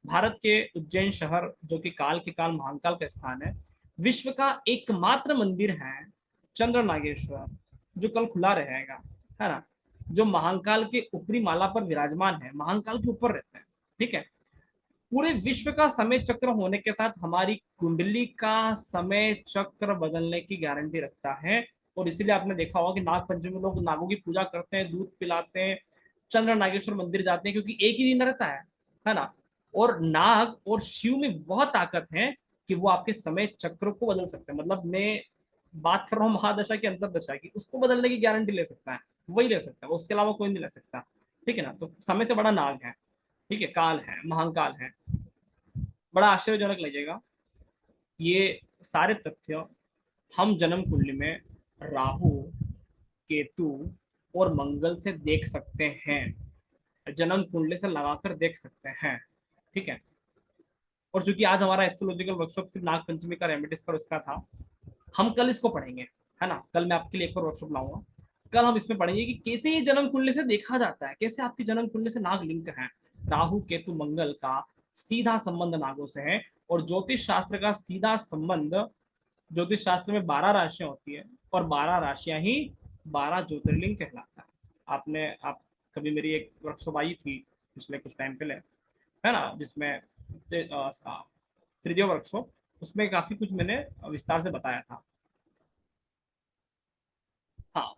भारत के उज्जैन शहर, जो कि काल के काल महाकाल का स्थान है, विश्व का एकमात्र मंदिर है चंद्र नागेश्वर, जो कल खुला रहेगा, है ना, जो महाकाल के ऊपरी माला पर विराजमान है, महाकाल के ऊपर रहते हैं, ठीक है। पूरे विश्व का समय चक्र होने के साथ हमारी कुंडली का समय चक्र बदलने की गारंटी रखता है। और इसीलिए आपने देखा होगा कि नाग पंचमी में लोग नागों की पूजा करते हैं, दूध पिलाते हैं, चंद्र नागेश्वर मंदिर जाते हैं, क्योंकि एक ही दिन रहता है ना। और नाग और शिव में वह ताकत है कि वो आपके समय चक्र को बदल सकते हैं। मतलब मैं बात कर रहा हूँ महादशा की, अंतरदशा की, उसको बदलने की गारंटी ले सकता है, वही ले सकता है, उसके अलावा कोई नहीं ले सकता, ठीक है ना। तो समय से बड़ा नाग है, ठीक है, काल है, महाकाल है। बड़ा आश्चर्यजनक लगेगा ये सारे तथ्य हम जन्म कुंडली में राहु, केतु और मंगल से देख सकते हैं, जन्म कुंडली से लगाकर देख सकते हैं, ठीक है। और चूंकि आज हमारा एस्ट्रोलॉजिकल वर्कशॉप सिर्फ नाग पंचमी का रेमेडीज का उसका था, हम कल इसको पढ़ेंगे, है ना। कल मैं आपके लिए एक और वर्कशॉप लाऊंगा। कल हम इसमें पढ़ेंगे कि कैसे ये जन्म कुंडली से देखा जाता है, कैसे आपकी जन्म कुंडली से नाग लिंक है, राहु केतु मंगल का सीधा संबंध नागों से है। और ज्योतिष शास्त्र का सीधा संबंध, ज्योतिष शास्त्र में 12 राशियां होती है, और 12 राशियां ही 12 ज्योतिर्लिंग कहलाता है। आप कभी मेरी एक वर्कशॉप आई थी पिछले कुछ टाइम पहले, है ना, जिसमें तृतीय वर्कशॉप, उसमें काफी कुछ मैंने विस्तार से बताया था। हाँ,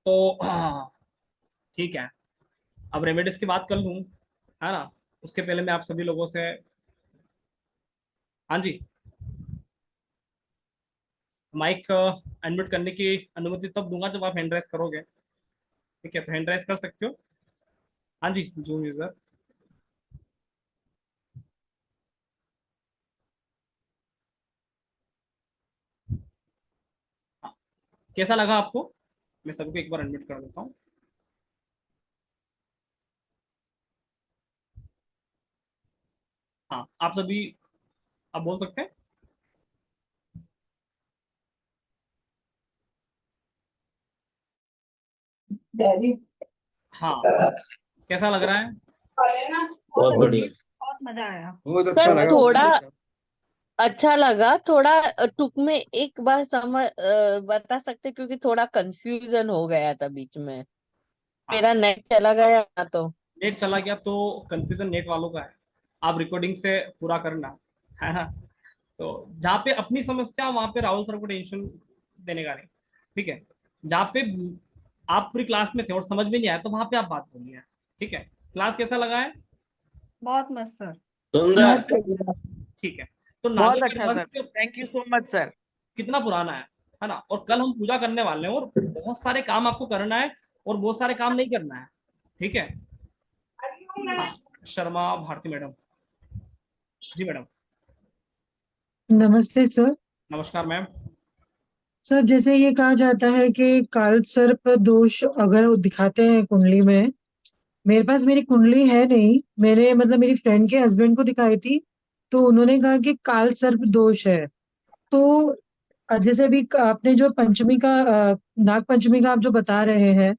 तो ठीक है, अब रेमेडीज की बात कर लूँ, है ना। उसके पहले मैं आप सभी लोगों से, हाँ जी, माइक अनम्यूट करने की अनुमति तब दूंगा जब आप हैंड राइज करोगे, ठीक है। तो हैंड राइज कर सकते हो, हाँ जी, जूम यूजर। हाँ, कैसा लगा आपको? मैं सबको एक बार अनम्यूट कर देता हूँ। हाँ, आप सभी आप बोल सकते हैं। हाँ, कैसा लग रहा है? बहुत बढ़िया। बहुत मजा आया। बहुत अच्छा सर लगा। थोड़ा अच्छा लगा, थोड़ा टुक में एक बार बता सकते, क्योंकि थोड़ा कंफ्यूजन हो गया था बीच में, हाँ, मेरा नेट चला गया ना तो। नेट चला गया तो कंफ्यूजन नेट वालों का है, आप रिकॉर्डिंग से पूरा करना, है ना। तो जहाँ पे अपनी समस्या, वहां पे राहुल सर को टेंशन देने का नहीं, ठीक है। जहाँ पे आप पूरी क्लास में थे और समझ में नहीं आया, तो वहां पे आप बात बोलिए, ठीक है। क्लास कैसा लगा है? बहुत मस्त सर। सुंदर। मस्त लगा। ठीक है। तो नागों बहुत के अच्छा सर, रहस्य thank you so much sir. कितना पुराना है ना। और कल हम पूजा करने वाले हैं, और बहुत सारे काम आपको करना है, और बहुत सारे काम नहीं करना है, ठीक है। हाँ, शर्मा भारती मैडम, जी मैडम। नमस्ते सर। नमस्कार मैम। सर जैसे ये कहा जाता है कि काल सर्प दोष अगर वो दिखाते हैं कुंडली में, मेरे पास मेरी कुंडली है नहीं, मैंने मतलब मेरी फ्रेंड के हस्बैंड को दिखाई थी, तो उन्होंने कहा कि काल सर्प दोष है। तो जैसे अभी आपने जो पंचमी का नाग पंचमी का आप जो बता रहे हैं,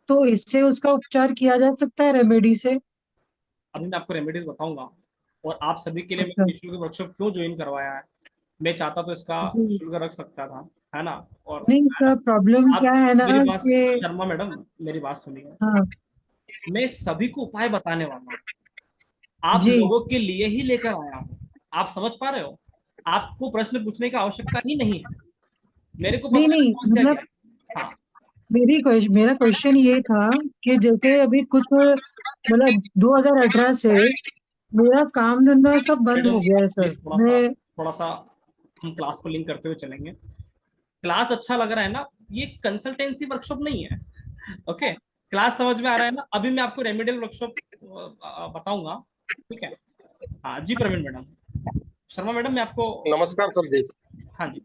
तो इससे उसका उपचार किया जा सकता है रेमेडी से? अभी मैं आपको रेमेडीज बताऊंगा, और आप सभी के लिए अच्छा। मैंने निःशुल्क वर्कशॉप क्यों ज्वाइन करवाया है। मैं चाहता तो इसका जी। शुल्क रख सकता था, है ना। और नहीं सर, प्रॉब्लम क्या आप है ना मेरी बात, कि शर्मा मैडम मेरी बात सुनिए, हाँ। मैं सभी को उपाय बताने वाला हूँ, आप जी। लोगों के लिए ही लेकर आया हूँ। आप समझ पा रहे हो? आपको प्रश्न पूछने की आवश्यकता ही नहीं है, मेरे को नहीं पता है नहीं, समस्या मतलब क्या है। हाँ, मेरा क्वेश्चन ये था कि जैसे अभी कुछ मतलब 2018 से मेरा काम धंधा सब बंद मैडम हो गया है सर। प्लीज मैं थोड़ा सा हम क्लास को लिंक करते हुए चलेंगे। क्लास अच्छा लग रहा है ना? ये कंसल्टेंसी वर्कशॉप नहीं है, ओके। क्लास समझ में आ रहा है ना? अभी मैं आपको रेमेडियल वर्कशॉप बताऊंगा, ठीक है। हाँ जी, प्रवीण मैडम, शर्मा मैडम मैं आपको, नमस्कार सर जी। हाँ जी,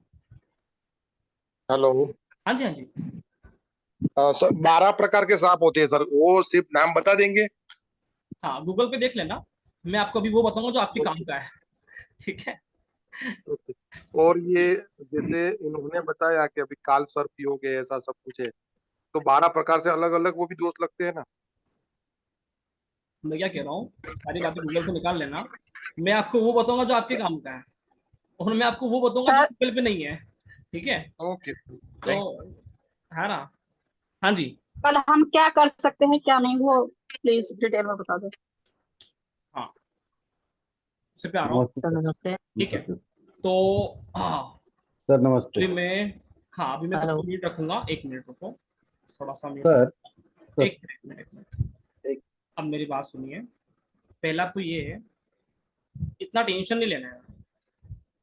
हेलो। हाँ जी, हाँ जी। सर 12 प्रकार के सांप होते हैं सर, वो सिर्फ नाम बता देंगे? हाँ, गूगल पे देख लेना, मैं आपको अभी वो बताऊंगा जो आपके काम ओके। का है, ठीक है। ओके। और ये जैसे इन्होंने बताया कि अभी काल सर्प योग है, ऐसा सब कुछ है, तो 12 प्रकार से अलग अलग वो भी दोष लगते हैं ना? मैं क्या कह रहा हूँ, सारी बातें गूगल से निकाल लेना, मैं आपको वो बताऊंगा जो आपके काम का है, और मैं आपको वो बताऊंगा जो सर गूगल पे नहीं है, ठीक है। ओके, तो थैंक है ना। हाँ जी। कल हम क्या कर सकते हैं क्या नहीं, वो प्लीज डिटेल में बता दो। हाँ, इस पे आ रहा हूँ। सर नमस्ते। ठीक है, तो हाँ, सर नमस्ते। अभी मैं, हाँ अभी मैं हेलो। सबको म्यूट रखूंगा, 1 मिनट रुको, थोड़ा सा म्यूट। सर सर एक मिनट। अब मेरी बात सुनिए। पहला तो ये है, इतना टेंशन नहीं लेना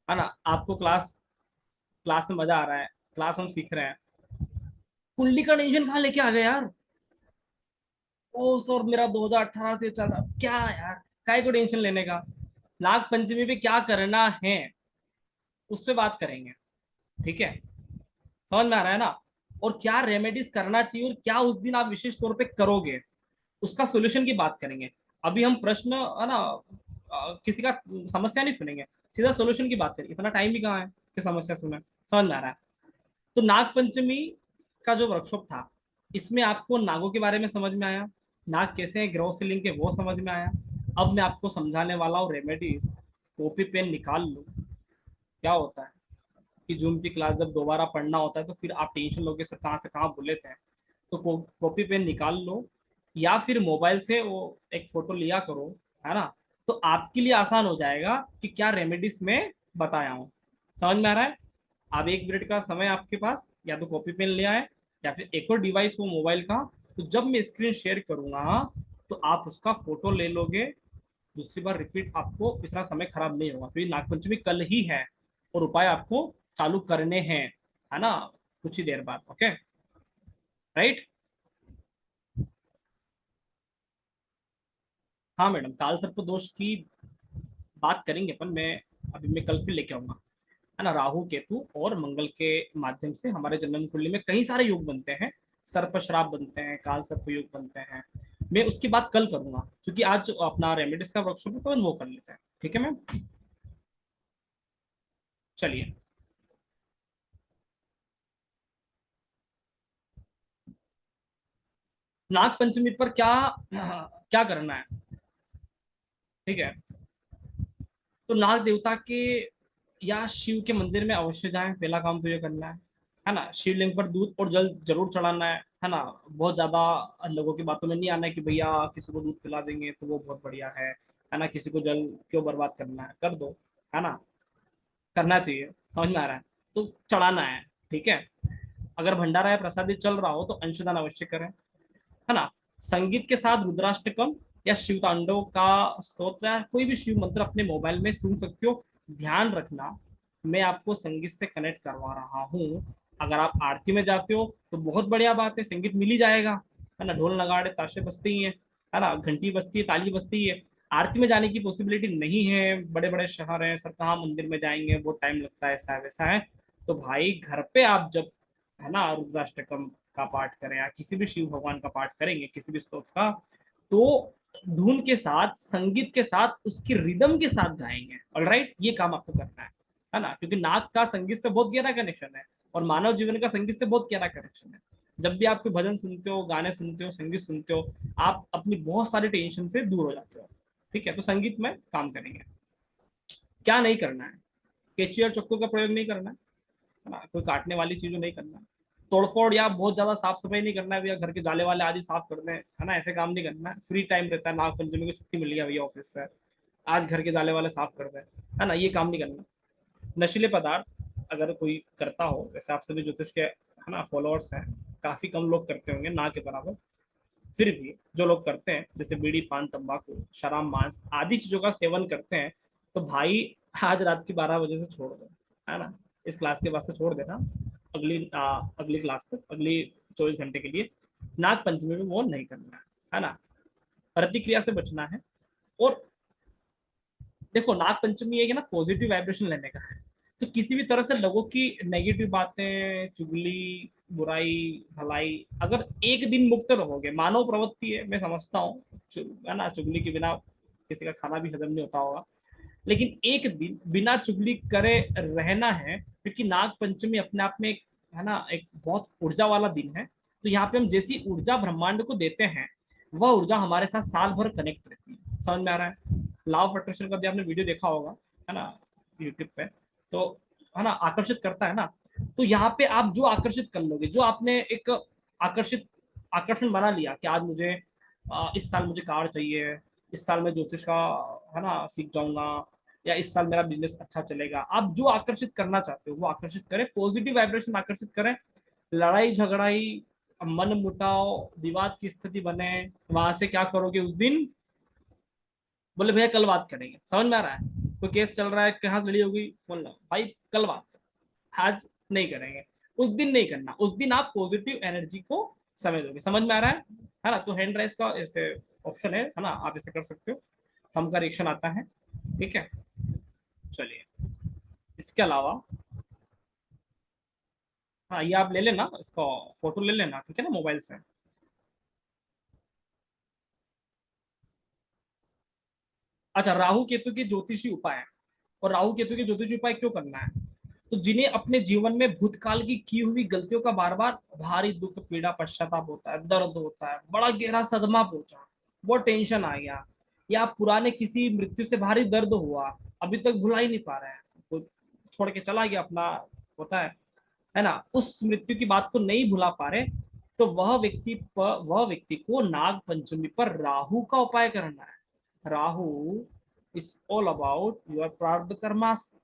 है ना। आपको क्लास क्लास में मजा आ रहा है, क्लास हम सीख रहे हैं, कुंडली का टेंशन कहाँ लेके आ गए यार। ओ सर मेरा 2018 से चल रहा, क्या यार, काय को टेंशन लेने का। नाग पंचमी पे क्या करना है उस पे बात करेंगे, ठीक है, समझ में आ रहा है ना। और क्या रेमेडीज करना चाहिए और क्या उस दिन आप विशेष तौर पे करोगे, उसका सोल्यूशन की बात करेंगे। अभी हम प्रश्न, है ना, किसी का समस्या नहीं सुनेंगे, सीधा सोल्यूशन की बात करेंगे। इतना टाइम भी कहाँ है कि समस्या सुने, समझ में आ रहा है। तो नाग पंचमी का जो वर्कशॉप था, इसमें आपको नागों के बारे में समझ में आया, नाग कैसे हैं, ग्रहों से लिंक है वो समझ में आया। अब मैं आपको समझाने वाला हूँ रेमेडीज। कॉपी पेन निकाल लो। क्या होता है कि जूम की क्लास जब दोबारा पढ़ना होता है तो फिर आप टेंशन लोगे सर कहाँ से कहाँ भूल लेते हैं। तो कॉपी पेन निकाल लो, या फिर मोबाइल से वो एक फोटो लिया करो, है ना। तो आपके लिए आसान हो जाएगा कि क्या रेमेडीज में बताया हूँ, समझ में आ रहा है। आप 1 मिनट का समय आपके पास, या तो कॉपी पेन ले आए या फिर एक और डिवाइस हो मोबाइल का। तो जब मैं स्क्रीन शेयर करूंगा तो आप उसका फोटो ले लोगे। दूसरी बार रिपीट, आपको इतना समय खराब नहीं होगा क्योंकि नागपंचमी कल ही है और उपाय आपको चालू करने हैं, है ना, कुछ ही देर बाद। Okay, right. हाँ मैडम, काल सर्प दोष की बात करेंगे अपन। मैं कल फिर लेके आऊंगा, है ना। राहु केतु और मंगल के माध्यम से हमारे जन्म कुंडली में कई सारे योग बनते हैं, सर्प श्राप बनते हैं, काल सर्प योग बनते हैं। मैं उसकी बात कल करूंगा, क्योंकि आज अपना रेमेडीज का वर्कशॉप है तो वो कर लेते हैं, ठीक है मैम। चलिए, नाग पंचमी पर क्या क्या करना है, ठीक है। तो नाग देवता के या शिव के मंदिर में अवश्य जाएं, पहला काम तो ये करना है ना। शिवलिंग पर दूध और जल जरूर चढ़ाना है ना। बहुत ज्यादा लोगों की बातों में नहीं आना है कि भैया किसी को दूध पिला देंगे तो वो बहुत बढ़िया है ना। किसी को जल क्यों बर्बाद करना है, कर दो, है ना, करना चाहिए, समझ में आ रहा है। तो चढ़ाना है, ठीक है। अगर भंडारा या प्रसादी चल रहा हो तो अंशदान अवश्य करें, है ना। संगीत के साथ रुद्राष्टकम या शिव तांडव का स्तोत्र या कोई भी शिव मंत्र अपने मोबाइल में सुन सकते हो। ध्यान रखना, मैं आपको संगीत से कनेक्ट करवा रहा हूँ। अगर आप आरती में जाते हो तो बहुत बढ़िया बात है, संगीत मिल ही जाएगा, है ना। ढोल नगाड़े ताशे बजते ही है ना, घंटी बजती है, ताली बजती ही है। आरती में जाने की पॉसिबिलिटी नहीं है, बड़े बड़े शहर हैं सर, कहाँ मंदिर में जाएंगे, बहुत टाइम लगता है, ऐसा है वैसा है। तो भाई घर पे आप जब, है ना, रुद्राष्टकम का पाठ करें या किसी भी शिव भगवान का पाठ करेंगे, किसी भी स्तोत्र का, तो धुन के साथ, संगीत के साथ, उसकी रिदम के साथ गाएंगे। ऑलराइट, ये काम आपको करना है ना। क्योंकि नाग का संगीत से बहुत गहरा कनेक्शन है और मानव जीवन का संगीत से बहुत गहरा कनेक्शन है। जब भी आप कोई भजन सुनते हो, गाने सुनते हो, संगीत सुनते हो, आप अपनी बहुत सारी टेंशन से दूर हो जाते हो, ठीक है। तो संगीत में काम करेंगे। क्या नहीं करना है, केची और चक्कू का प्रयोग नहीं करना है ना। कोई काटने वाली चीजों नहीं करना है। तोड़फोड़ या बहुत ज्यादा साफ सफाई नहीं करना है भैया, घर के जाले वाले आदि साफ कर दें, है ना, ऐसे काम नहीं करना है। फ्री टाइम रहता है, नाग पंचमी की छुट्टी मिल गया भैया ऑफिस से, आज घर के जाले वाले साफ कर दें, है ना, ये काम नहीं करना। नशीले पदार्थ अगर कोई करता हो, जैसे आप सभी ज्योतिष के, है ना, फॉलोअर्स हैं, काफी कम लोग करते होंगे ना के बराबर, फिर भी जो लोग करते हैं, जैसे बीड़ी पान तंबाकू शराब मांस आदि चीजों का सेवन करते हैं, तो भाई आज रात की 12 बजे से छोड़ दो, है ना। इस क्लास के बाद से छोड़ देना, अगली क्लास तक, अगली 24 घंटे के लिए। नाग पंचमी में वो नहीं करना है ना। प्रतिक्रिया से बचना है। और देखो, नाग पंचमी है कि ना, पॉजिटिव वाइब्रेशन लेने का है। तो किसी भी तरह से लोगों की नेगेटिव बातें, चुगली, बुराई, भलाई, अगर एक दिन मुक्त रहोगे, मानव प्रवृत्ति है, मैं समझता हूँ, है ना, चुगली के बिना किसी का खाना भी हजम नहीं होता होगा, लेकिन एक दिन बिना चुगली करे रहना है, क्योंकि नाग पंचमी अपने आप में एक, है ना, एक बहुत ऊर्जा वाला दिन है। तो यहाँ पे हम जैसी ऊर्जा ब्रह्मांड को देते हैं, वह ऊर्जा हमारे साथ साल भर कनेक्ट रहती है, समझ में आ रहा है। लॉ ऑफ अट्रैक्शन का भी आपने वीडियो देखा होगा, है ना, यूट्यूब पे, तो है ना, आकर्षित करता है ना। तो यहाँ पे आप जो आकर्षित कर लोगे, जो आपने एक आकर्षित आकर्षण बना लिया कि आज मुझे इस साल मुझे कार चाहिए, इस साल मैं ज्योतिष का है ना सीख जाऊंगा, या इस साल मेरा बिजनेस अच्छा चलेगा, आप जो आकर्षित करना चाहते हो वो आकर्षित करें, पॉजिटिव वाइब्रेशन आकर्षित करें। लड़ाई झगड़ाई, मन मुटाव, विवाद की स्थिति बने, वहां से क्या करोगे उस दिन, बोले भैया कल बात करेंगे, समझ में आ रहा है, कोई केस चल रहा है कहाँ लड़ी होगी, फोन लो भाई कल बात करें, आज नहीं करेंगे, उस दिन नहीं करना, उस दिन आप पॉजिटिव एनर्जी को समय दोगे, समझ में आ रहा है ना। तो हैंड राइज का ऐसे ऑप्शन है ना, आप ऐसे कर सकते हो, थंब का रिएक्शन आता है, ठीक है। चलिए, इसके अलावा हाँ ये आप ले लेना, इसका फोटो ले लेना, ठीक है ना, मोबाइल से। अच्छा, राहु केतु के ज्योतिषी उपाय, और राहु केतु के ज्योतिषी उपाय क्यों करना है, तो जिन्हें अपने जीवन में भूतकाल की हुई गलतियों का बार बार भारी दुख पीड़ा पश्चाताप होता है, दर्द होता है, बड़ा गहरा सदमा पहुंचा, बहुत टेंशन आ गया, या पुराने किसी मृत्यु से भारी दर्द हुआ, अभी तक भुला ही नहीं पा रहे हैं, कोई छोड़ के चला गया अपना, होता है ना, उस मृत्यु की बात को नहीं भुला पा रहे, तो वह व्यक्ति को नाग पंचमी पर राहु का उपाय करना है। Rahu is all about your प्रारब्ध कर्मास।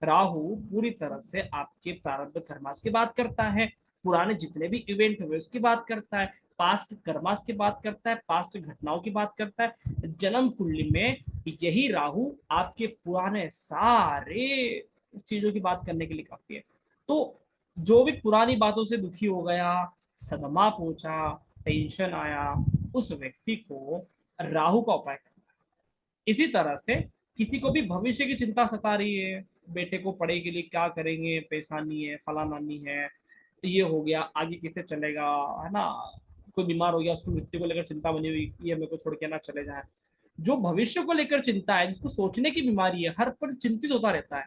राहु पूरी तरह से आपके प्रारब्ध कर्मास की बात करता है, पुराने जितने भी इवेंट हुए उसकी बात करता है, पास्ट कर्मास की बात करता है, पास्ट घटनाओं की बात करता है। जन्म कुंडली में यही राहु आपके पुराने सारे चीजों की बात करने के लिए काफी है। तो जो भी पुरानी बातों से दुखी हो गया, सदमा पहुंचा, टेंशन आया, उस व्यक्ति को राहु का उपाय करना है। इसी तरह से किसी को भी भविष्य की चिंता सता रही है, बेटे को पढ़ाई के लिए क्या करेंगे, पैसा नहीं है, फलाना नहीं है, ये हो गया, आगे कैसे चलेगा, है ना, कोई बीमार हो गया, उसकी मृत्यु को लेकर चिंता बनी हुई, ये मेरे को छोड़ के ना चले जाए, जो भविष्य को लेकर चिंता है, जिसको सोचने की बीमारी है, हर पर चिंतित होता रहता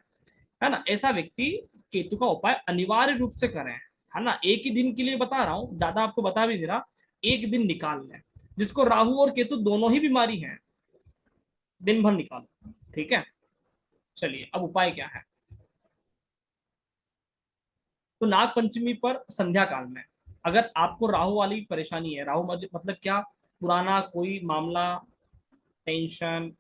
है ना, ऐसा व्यक्ति केतु का उपाय अनिवार्य रूप से करें, है ना। एक ही दिन के लिए बता रहा हूँ, ज्यादा आपको बता भी दे रहा, एक दिन निकाल लें, जिसको राहु और केतु दोनों ही बीमारी है, दिन भर निकालो, ठीक है। चलिए, अब उपाय क्या है, तो नाग पंचमी पर संध्या काल में अगर आपको राहु वाली परेशानी है, राहु मतलब क्या, पुराना कोई मामला, टेंशन,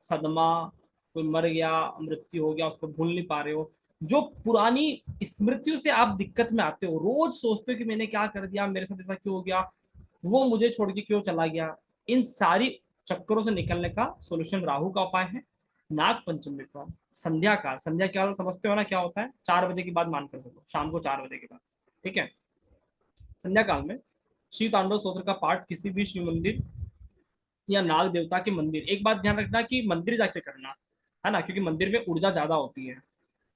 सदमा, कोई मर गया, मृत्यु हो गया, उसको भूल नहीं पा रहे हो, जो पुरानी स्मृतियों से आप दिक्कत में आते हो, रोज सोचते हो कि मैंने क्या कर दिया, मेरे साथ ऐसा क्यों हो गया, वो मुझे छोड़ के क्यों चला गया, इन सारी चक्करों से निकलने का सोल्यूशन राहु का उपाय है। नाग पंचमी पर संध्या काल, संध्या काल समझते हो ना क्या होता है, 4 बजे के बाद मान कर चलो, शाम को 4 बजे के बाद, ठीक है। संध्या काल में शिव तांडव स्तोत्र का पाठ किसी भी शिव मंदिर या नाग देवता के मंदिर, एक बात ध्यान रखना कि मंदिर जाके करना, है ना, क्योंकि मंदिर में ऊर्जा ज्यादा होती है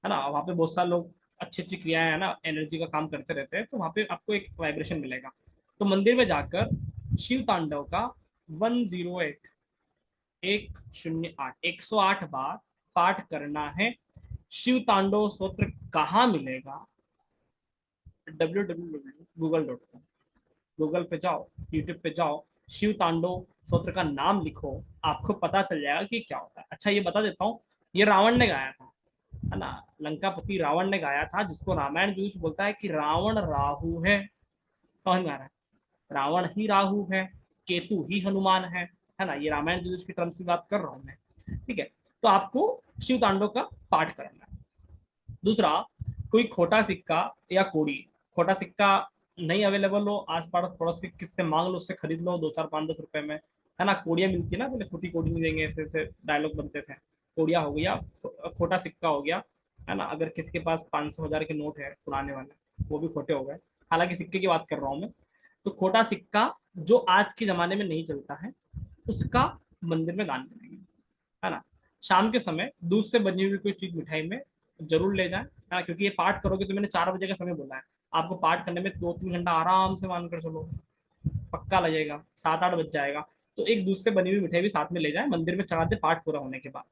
ना, वहाँ पे बहुत सारे लोग अच्छी अच्छी क्रियाएं, है ना, एनर्जी का काम करते रहते हैं, तो वहाँ पे आपको एक वाइब्रेशन मिलेगा। तो मंदिर में जाकर शिव तांडव का 108 108 108 बार पाठ करना है। शिव तांडव स्तोत्र कहाँ मिलेगा, www.google.com, गूगल पे जाओ, यूट्यूब पे जाओ, शिव तांडव स्तोत्र का नाम लिखो, आपको पता चल जाएगा कि क्या होता है। अच्छा ये बता देता हूँ, ये रावण ने गाया था, है ना, लंकापति रावण ने गाया था, जिसको रामायण ज्योतिष बोलता है कि रावण राहु है, समझ में आ रहा है, रावण ही राहु है, केतु ही हनुमान है ना, ये रामायण ज्योतिष की टर्म्स की बात कर रहा हूँ मैं, ठीक है। तो आपको शिव तांडव का पाठ करना है। दूसरा, कोई खोटा सिक्का या कोड़ी, खोटा सिक्का नहीं अवेलेबल हो, आस पास पड़ोस के किससे मांग लो, उससे खरीद लो, 2 4 5 10 रुपए में, है ना, कोड़ियाँ मिलती है ना, पहले फूटी कोड़ी नहीं देंगे, ऐसे ऐसे डायलॉग बनते थे, कोड़िया हो गया, खोटा सिक्का हो गया, है ना, अगर किसी के पास 500 1000 के नोट है पुराने वाले, वो भी खोटे हो गए, हालांकि सिक्के की बात कर रहा हूँ मैं, तो खोटा सिक्का जो आज के जमाने में नहीं चलता है, उसका मंदिर में दान करेंगे, है ना। शाम के समय दूध से बनी हुई कोई चीज मिठाई में जरूर ले जाएं, है ना, क्योंकि ये पाठ करोगे, तो मैंने 4 बजे का समय बोला है, आपको पाठ करने में 2 3 घंटा आराम से मानकर चलो पक्का लगेगा, 7 8 बज जाएगा, तो एक दूध से बनी हुई मिठाई भी साथ में ले जाए, मंदिर में चढ़ा दे पाठ पूरा होने के बाद।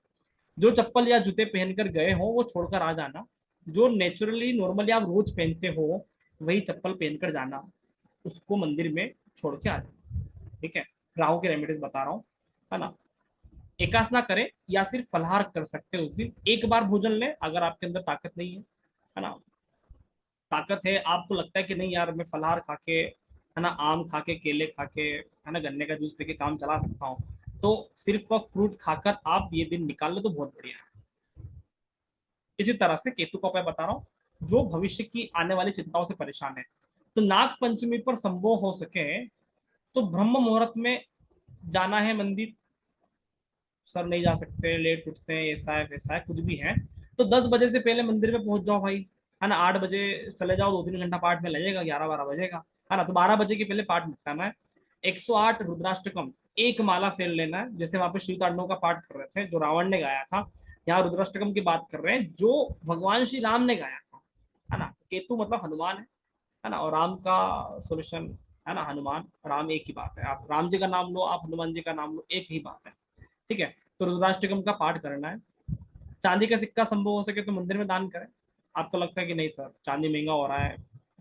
जो चप्पल या जूते पहनकर गए हो वो छोड़कर आ जाना, जो नेचुरली नॉर्मली आप रोज पहनते हो वही चप्पल पहनकर जाना, उसको मंदिर में छोड़ के आ जाना, ठीक है। राहु के रेमेडीज बता रहा हूँ, है ना। एकासना करें या सिर्फ फलाहार कर सकते हैं उस दिन, एक बार भोजन लें अगर आपके अंदर ताकत नहीं है ना, ताकत है, आपको लगता है कि नहीं यार मैं फलाहार खा के, है ना, आम खा के, केले खा के, है ना, गन्ने का जूस पी के काम चला सकता हूँ, तो सिर्फ फ्रूट खाकर आप ये दिन निकाल लो तो बहुत बढ़िया है। इसी तरह से केतु का उपाय बता रहा हूँ, जो भविष्य की आने वाली चिंताओं से परेशान है, तो नाग पंचमी पर संभव हो सके तो ब्रह्म मुहूर्त में जाना है मंदिर। सर नहीं जा सकते, लेट उठते हैं, ऐसा है वैसा है, कुछ भी है, तो 10 बजे से पहले मंदिर में पहुंच जाओ भाई, है ना। 8 बजे चले जाओ, 2-3 घंटा पाठ में लगेगा, 11-12 बजेगा, है ना, तो 12 बजे के पहले पाठ निपटाना है। 108 रुद्राष्टकम एक माला फेर लेना है, जैसे वहां पे शिव तांडव का पाठ कर रहे थे जो रावण ने गाया था, यहाँ रुद्राष्टकम की बात कर रहे हैं जो भगवान श्री राम ने गाया था, है ना। केतु मतलब हनुमान है ना, और राम का सोल्यूशन, है ना, हनुमान राम एक ही बात है, आप राम जी का नाम लो, आप हनुमान जी का नाम लो, एक ही बात है, ठीक है। तो रुद्राष्टकम का पाठ करना है। चांदी का सिक्का संभव हो सके तो मंदिर में दान करें। आपको लगता है कि नहीं सर चांदी महंगा हो रहा है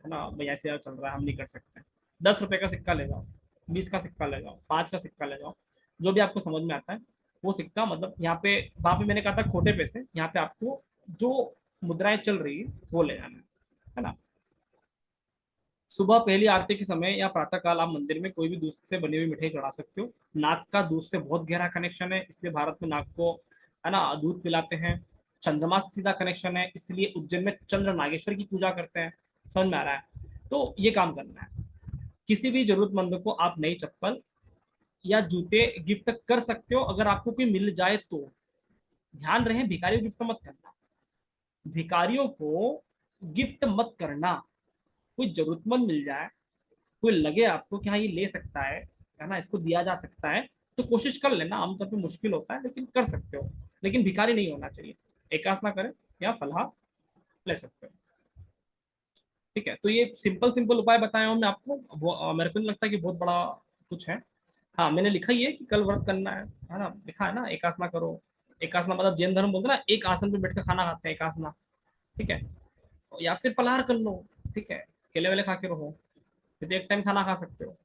ना, भैया ऐसे यार चल रहा है, हम नहीं कर सकते, 10 रुपए का सिक्का ले जाओ, 20 का सिक्का ले जाओ, 5 का सिक्का ले जाओ, जो भी आपको समझ में आता है वो सिक्का, मतलब यहाँ पे, वहां पे मैंने कहा था खोटे पैसे, यहाँ पे आपको जो मुद्राएं चल रही है वो ले जाना है ना। सुबह पहली आरती के समय या प्रातः काल आप मंदिर में कोई भी दूध से बनी हुई मिठाई चढ़ा सकते हो। नाक का दूध से बहुत गहरा कनेक्शन है, इसलिए भारत में नाक को, है ना, दूध पिलाते हैं। चंद्रमा से सीधा कनेक्शन है, इसलिए उज्जैन में चंद्र नागेश्वर की पूजा करते हैं। समझ में आ रहा है? तो ये काम करना है। किसी भी जरूरतमंद को आप नई चप्पल या जूते गिफ्ट कर सकते हो, अगर आपको कोई मिल जाए तो। ध्यान रहे, भिखारियों को गिफ्ट मत करना, भिखारियों को गिफ्ट मत करना। कोई जरूरतमंद मिल जाए, कोई लगे आपको कि हाँ ये ले सकता है ना, इसको दिया जा सकता है, तो कोशिश कर लेना। आमतौर पे मुश्किल होता है लेकिन कर सकते हो, लेकिन भिखारी नहीं होना चाहिए। एकासना करें या फलाहार ले सकते हो, ठीक है। तो ये सिंपल सिंपल उपाय बताया हूँ मैं आपको, मेरे को नहीं लगता कि बहुत बड़ा कुछ है। हाँ मैंने लिखा ही है कि कल व्रत करना है ना, लिखा है ना, एकासना करो। एकासना मतलब जैन धर्म बोलते हैं ना, एक आसन पे बैठकर खाना खाते हैं, एकासना, ठीक है। या फिर फलाहार कर लो, ठीक है, केले वेले खा के रहो, फिर एक टाइम खाना खा सकते हो,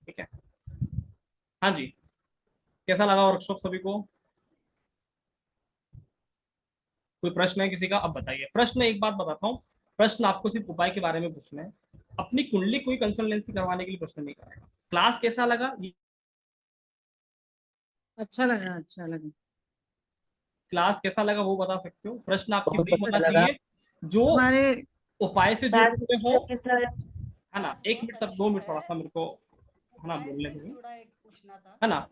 ठीक है। हाँ जी, कैसा लगा वर्कशॉप सभी को? कोई प्रश्न है किसी का? अब बताइए प्रश्न। एक बात बताता हूँ, प्रश्न आपको सिर्फ उपाय के बारे में पूछना है, अपनी कुंडली कोई कंसल्टेंसी करवाने के लिए प्रश्न नहीं करेगा। क्लास कैसा लगा? अच्छा लगा, अच्छा लगा। क्लास कैसा लगा वो बता सकते हो। प्रश्न आपके बहुत वही होना अच्छा लगा। चाहिए जो हमारे उपाय से जुड़े हुए हो, सर है ना। 1 मिनट सब, 2 मिनट थोड़ा सा मेरे को, है ना, बोलने दीजिए, है ना।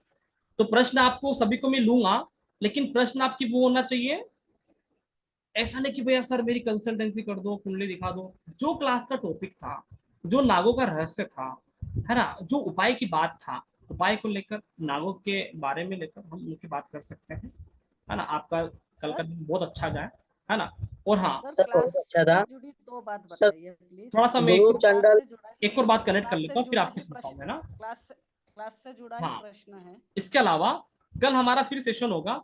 तो प्रश्न आपको सभी को मैं लूंगा, लेकिन प्रश्न आपकी वो होना चाहिए, ऐसा नहीं कि भैया सर मेरी कंसल्टेंसी कर दो, कुंडली दिखा दो। जो क्लास का टॉपिक था, जो नागों का रहस्य था, है ना, जो उपाय की बात था, उपाय को लेकर, नागों के बारे में लेकर हम उनकी बात कर सकते हैं, है ना। आपका कल का दिन बहुत अच्छा जाए, है ना। और हाँ, सर बहुत अच्छा था। जुड़ी तो बात सर बताइए प्लीज। थोड़ा सा मैं गुरु चंडल एक और बात कनेक्ट कर लेता हूँ, फिर आपकी सुनता हूँ मैं ना। क्लास से जुड़ा ही हाँ, प्रश्न है। इसके अलावा कल हमारा फिर सेशन होगा,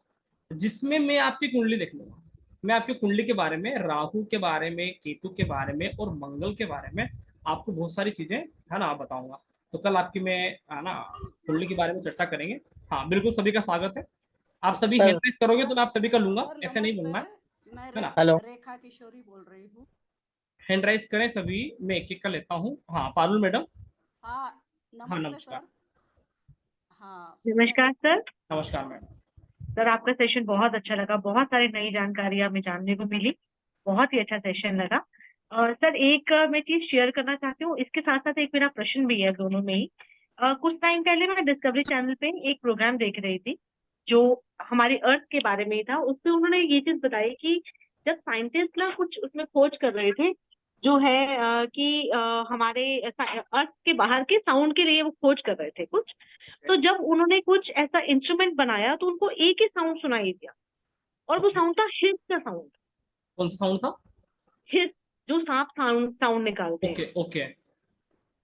जिसमें मैं आपकी कुंडली देख लूंगा। मैं आपकी कुंडली के बारे में, राहु के बारे में, केतु के बारे में और मंगल के बारे में आपको बहुत सारी चीजें, है ना, बताऊंगा। तो कल आपकी मैं, है ना, कुंडली के बारे में चर्चा करेंगे। हाँ बिल्कुल, सभी का स्वागत है। आप सभी सर हैंड रेस करोगे तो मैं आप सभी का लूंगा, सर ऐसे नहीं बोलना नमस्ते, मैं है ना। हेलो। रेखा किशोरी बोल रही हूँ। हैंड राइज करें सभी, मैं एक एक का लेता हूँ। हाँ पारुल मैडम। हाँ हाँ नमस्ते नमस्कार। सर। हाँ नमस्कार सर। नमस्कार मैडम। सर आपका सेशन बहुत अच्छा लगा, बहुत सारी नई जानकारी हमें जानने को मिली, बहुत ही अच्छा सेशन लगा। और सर एक मैं चीज शेयर करना चाहती हूँ, इसके साथ साथ एक मेरा प्रश्न भी है दोनों में ही। कुछ टाइम पहले मैं डिस्कवरी चैनल पे एक प्रोग्राम देख रही थी जो हमारी अर्थ के बारे में ही था। उसमें उन्होंने ये चीज बताई कि जब साइंटिस्ट ना कुछ उसमें खोज कर रहे थे, जो है कि हमारे अर्थ के बाहर के साउंड के लिए वो खोज कर रहे थे कुछ। तो जब उन्होंने कुछ ऐसा इंस्ट्रूमेंट बनाया तो उनको एक ही साउंड सुनाई दिया, और वो साउंड था हिस का साउंड। कौन सा साउंड था? हिस, जो सांप साउंड निकालते हैं। Okay okay.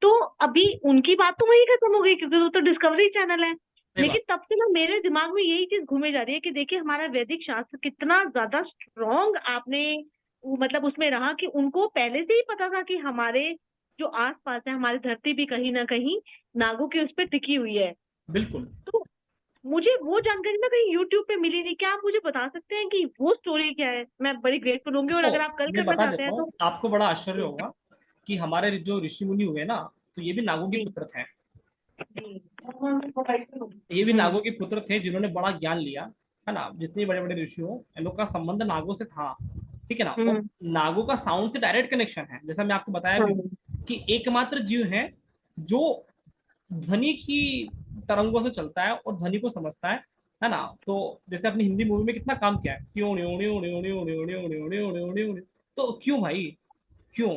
तो अभी उनकी बात तो वही खत्म हो गई क्योंकि वो तो डिस्कवरी चैनल है। लेकिन तब से ना मेरे दिमाग में यही चीज घूमे जा रही है कि देखिए हमारा वैदिक शास्त्र कितना ज्यादा स्ट्रॉन्ग आपने मतलब उसमें रहा कि उनको पहले से ही पता था कि हमारे जो आसपास है, हमारी धरती भी कहीं ना कहीं नागों की उस पर टिकी हुई है। बिल्कुल। तो मुझे वो जानकारी ना कहीं यूट्यूब पे मिली नहीं, क्या आप मुझे बता सकते हैं कि वो स्टोरी क्या है? मैं बड़ी ग्रेटफुल होंगी, और तो अगर आप कल मैं करना बता चाहते देता हैं हूँ, तो। आपको बड़ा आश्चर्य जी होगा कि हमारे जो ऋषि मुनि हुए ना, तो ये भी नागों के जी पुत्र थे। जी। ये भी हम्म नागों के पुत्र थे जिन्होंने बड़ा ज्ञान लिया, है ना। जितने बड़े बड़े ऋषि हो, इन लोग का संबंध नागों से था, ठीक है ना। और हम्म नागों का साउंड से डायरेक्ट कनेक्शन है, जैसा मैं आपको बताया भी हम्म हूँ कि एकमात्र जीव है जो ध्वनि की तरंगों से चलता है और ध्वनि को समझता है ना। तो जैसे अपनी हिंदी मूवी में कितना काम किया है, क्यों न्यो न्यो न्यो न्यो न्यो न्यो न्यो न्यो न्यो न्यो न्यो। तो क्यों भाई, क्यों?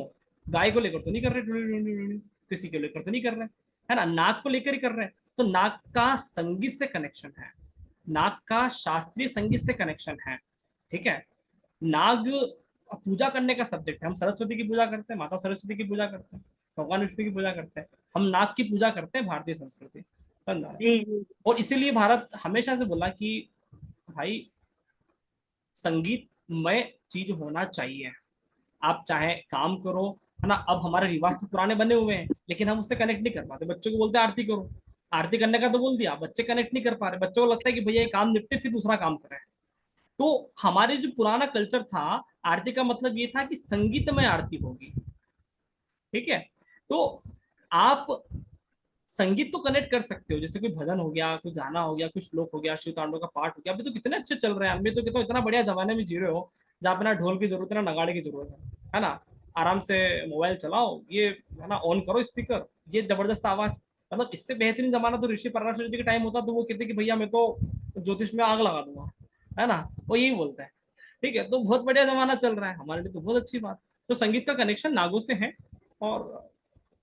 गाय को लेकर तो नहीं कर रहे, ड्यू ड्यू ड्यू ड्यू, किसी को लेकर तो नहीं कर रहे, है ना, नाक को लेकर ही कर रहे हैं। तो नाक का संगीत से कनेक्शन है, नाग का शास्त्रीय संगीत से कनेक्शन है, ठीक है। नाग पूजा करने का सब्जेक्ट है। हम सरस्वती की पूजा करते हैं, माता सरस्वती की पूजा करते हैं, भगवान विष्णु की पूजा करते हैं। हम नाग की पूजा करते हैं, भारतीय संस्कृति, समझ रहे हैं? जी जी और इसीलिए भारत हमेशा से बोला कि भाई संगीतमय चीज होना चाहिए। आप चाहे काम करो, है ना। अब हमारे रिवाज तो पुराने बने हुए हैं, लेकिन हम उससे कनेक्ट नहीं कर पाते। बच्चों को बोलते हैं आरती करो, आरती करने का तो बोल दिया, बच्चे कनेक्ट नहीं कर पा रहे। बच्चों को लगता है कि भैया ये काम निपटे फिर दूसरा काम करें। तो हमारे जो पुराना कल्चर था, आरती का मतलब ये था कि संगीतमय आरती होगी, ठीक है। तो आप संगीत तो कनेक्ट कर सकते हो, जैसे कोई भजन हो गया, कोई गाना हो गया, कोई श्लोक हो गया, शिव तांडव का पाठ हो गया। अभी तो कितने अच्छे चल रहे हैं, अभी तो कितना इतना बढ़िया जमाने में जी रहे हो जहाँ पे ना ढोल की जरूरत है ना नगाड़े की जरूरत है ना। आराम से मोबाइल चलाओ, ये है ना, ऑन करो स्पीकर, ये जबरदस्त आवाज। मतलब इससे बेहतरीन जमाना तो ऋषि पराशर जी के टाइम होता, तो वो कहते कि भैया मैं तो ज्योतिष में आग लगा दूंगा, है ना, वो यही बोलता है। ठीक है, तो बहुत बढ़िया जमाना चल रहा है हमारे लिए, तो बहुत अच्छी बात। तो संगीत का कनेक्शन नागों से है, और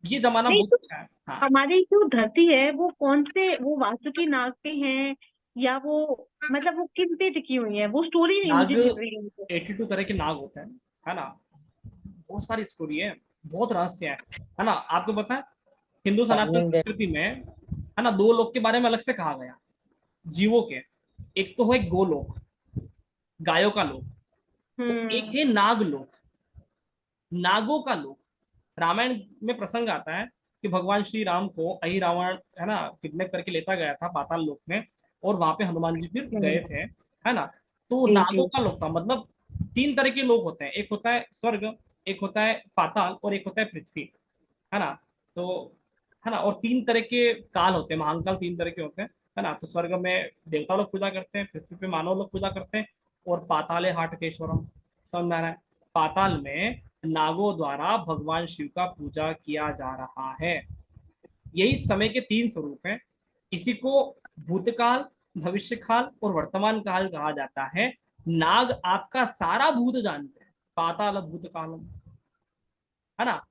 ये जमाना नहीं बहुत तो अच्छा है। हाँ, हमारी जो धरती है वो कौन से, वो वासुकी नाग पे है, या वो मतलब वो किन पे टिकी हुई है? वो स्टोरी नहीं नाग मुझे दिख रही है मुझे। 82 तरह के नाग होते हैं, है ना। बहुत सारी स्टोरी है, बहुत रहस्य है ना। आपको पता है हिंदू सनातन टाइमिंग संस्कृति में, है ना, दो लोक के बारे में अलग से कहा गया, जीवों के। एक तो है गोलोक, गायों का लोक, और एक हम्म है नाग लोक, नागों का लोक। रामायण में प्रसंग आता है कि भगवान श्री राम को अहि रावण, है ना, किडनैप करके लेता गया था पाताल लोक में, और वहां पे हनुमान जी फिर हम्म, गए थे, है ना। तो जी नागों जी का लोक था, मतलब तीन तरह के लोक होते हैं, एक होता है स्वर्ग, एक होता है पाताल, और एक होता है पृथ्वी, है ना। तो, है ना, और तीन तरह के काल होते हैं, महाकाल तीन तरह के होते हैं, है ना। तो स्वर्ग में देवता लोग पूजा करते हैं, पृथ्वी पे मानव लोग पूजा करते हैं, और पाताले हाटकेश्वरम, समझ में आ रहा है। पाताल में नागों द्वारा भगवान शिव का पूजा किया जा रहा है। यही समय के तीन स्वरूप हैं। इसी को भूतकाल, भविष्य काल और वर्तमान काल कहा जाता है। नाग आपका सारा भूत जानते हैं, पाताल भूतकालम, है ना।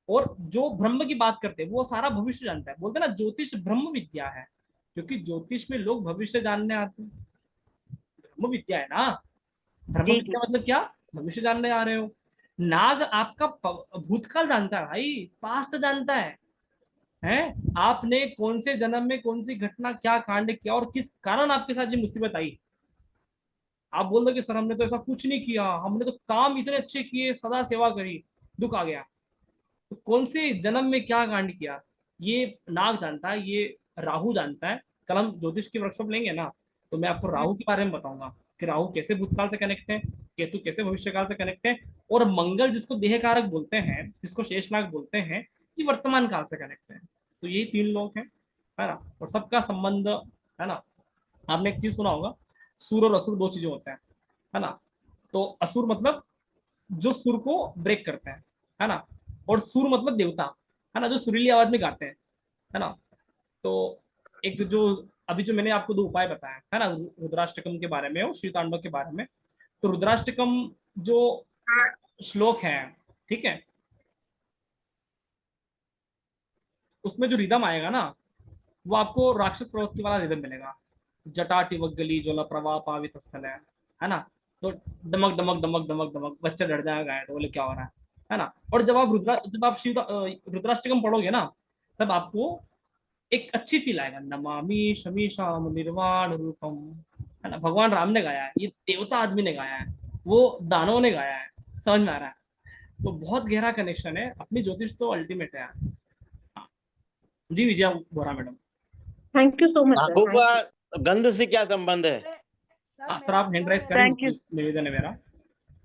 और जो ब्रह्म की बात करते हैं वो सारा भविष्य जानता है। बोलते हैं ना ज्योतिष ब्रह्म विद्या है, क्योंकि ज्योतिष में लोग भविष्य जानने आते हैं। ब्रह्म विद्या है ना, ब्रह्म जी विद्या जी। मतलब क्या? भविष्य जानने आ रहे हो। नाग आपका भूतकाल जानता है भाई, पास्ट जानता है आपने कौन से जन्म में कौन सी घटना, क्या कांड किया, और किस कारण आपके साथ ये मुसीबत आई। आप बोल दो कि सर हमने तो ऐसा कुछ नहीं किया, हमने तो काम इतने अच्छे किए, सदा सेवा करी, दुख आ गया। तो कौन से जन्म में क्या कांड किया, ये नाग जानता है, ये राहु जानता है। कल हम ज्योतिष की वर्कशॉप लेंगे ना, तो मैं आपको राहु के बारे में बताऊंगा कि राहु कैसे भूतकाल से कनेक्ट है, केतु कैसे भविष्यकाल से कनेक्ट है, और मंगल जिसको देह कारक बोलते हैं, जिसको शेषनाग बोलते हैं, ये वर्तमान काल से कनेक्ट है। तो यही तीन लोग हैं, है ना, और सबका संबंध, है ना। आपने एक चीज सुना होगा, सुर और असुर दो चीजें होते हैं, है ना। तो असुर मतलब जो सुर को ब्रेक करते हैं, है ना, और सुर मतलब देवता, है ना, जो सुरीली आवाज में गाते हैं, है ना। तो एक जो अभी जो मैंने आपको दो उपाय बताया है ना, रुद्राष्टकम के बारे में और श्री तांडव के बारे में। तो रुद्राष्टकम जो श्लोक है, ठीक है, उसमें जो रिदम आएगा ना, वो आपको राक्षस प्रवृत्ति वाला रिदम मिलेगा। जटाटी वगली ज्वला प्रवाह पावित स्थल है ना। तो डमक डमक डमक डमक डमक, बच्चा डर जाएगा, तो बोले क्या हो रहा है ना। और जब आप शिव रुद्राष्टकम पढ़ोगे ना, तब आपको एक अच्छी फील आएगा। नमामि शमीशाम निर्वाण रूपम, है ना, भगवान राम ने गाया है, ये देवता आदमी ने गाया है, वो दानव ने गाया है, समझ में आ रहा है। तो बहुत गहरा कनेक्शन है, अपनी ज्योतिष तो अल्टीमेट है यार। हाँ। जी Vijay Bora madam. Thank you so much Rahu sir. का गंध से क्या संबंध है? सर आप हैंड राइज करें, Thank you. निवेदन है मेरा।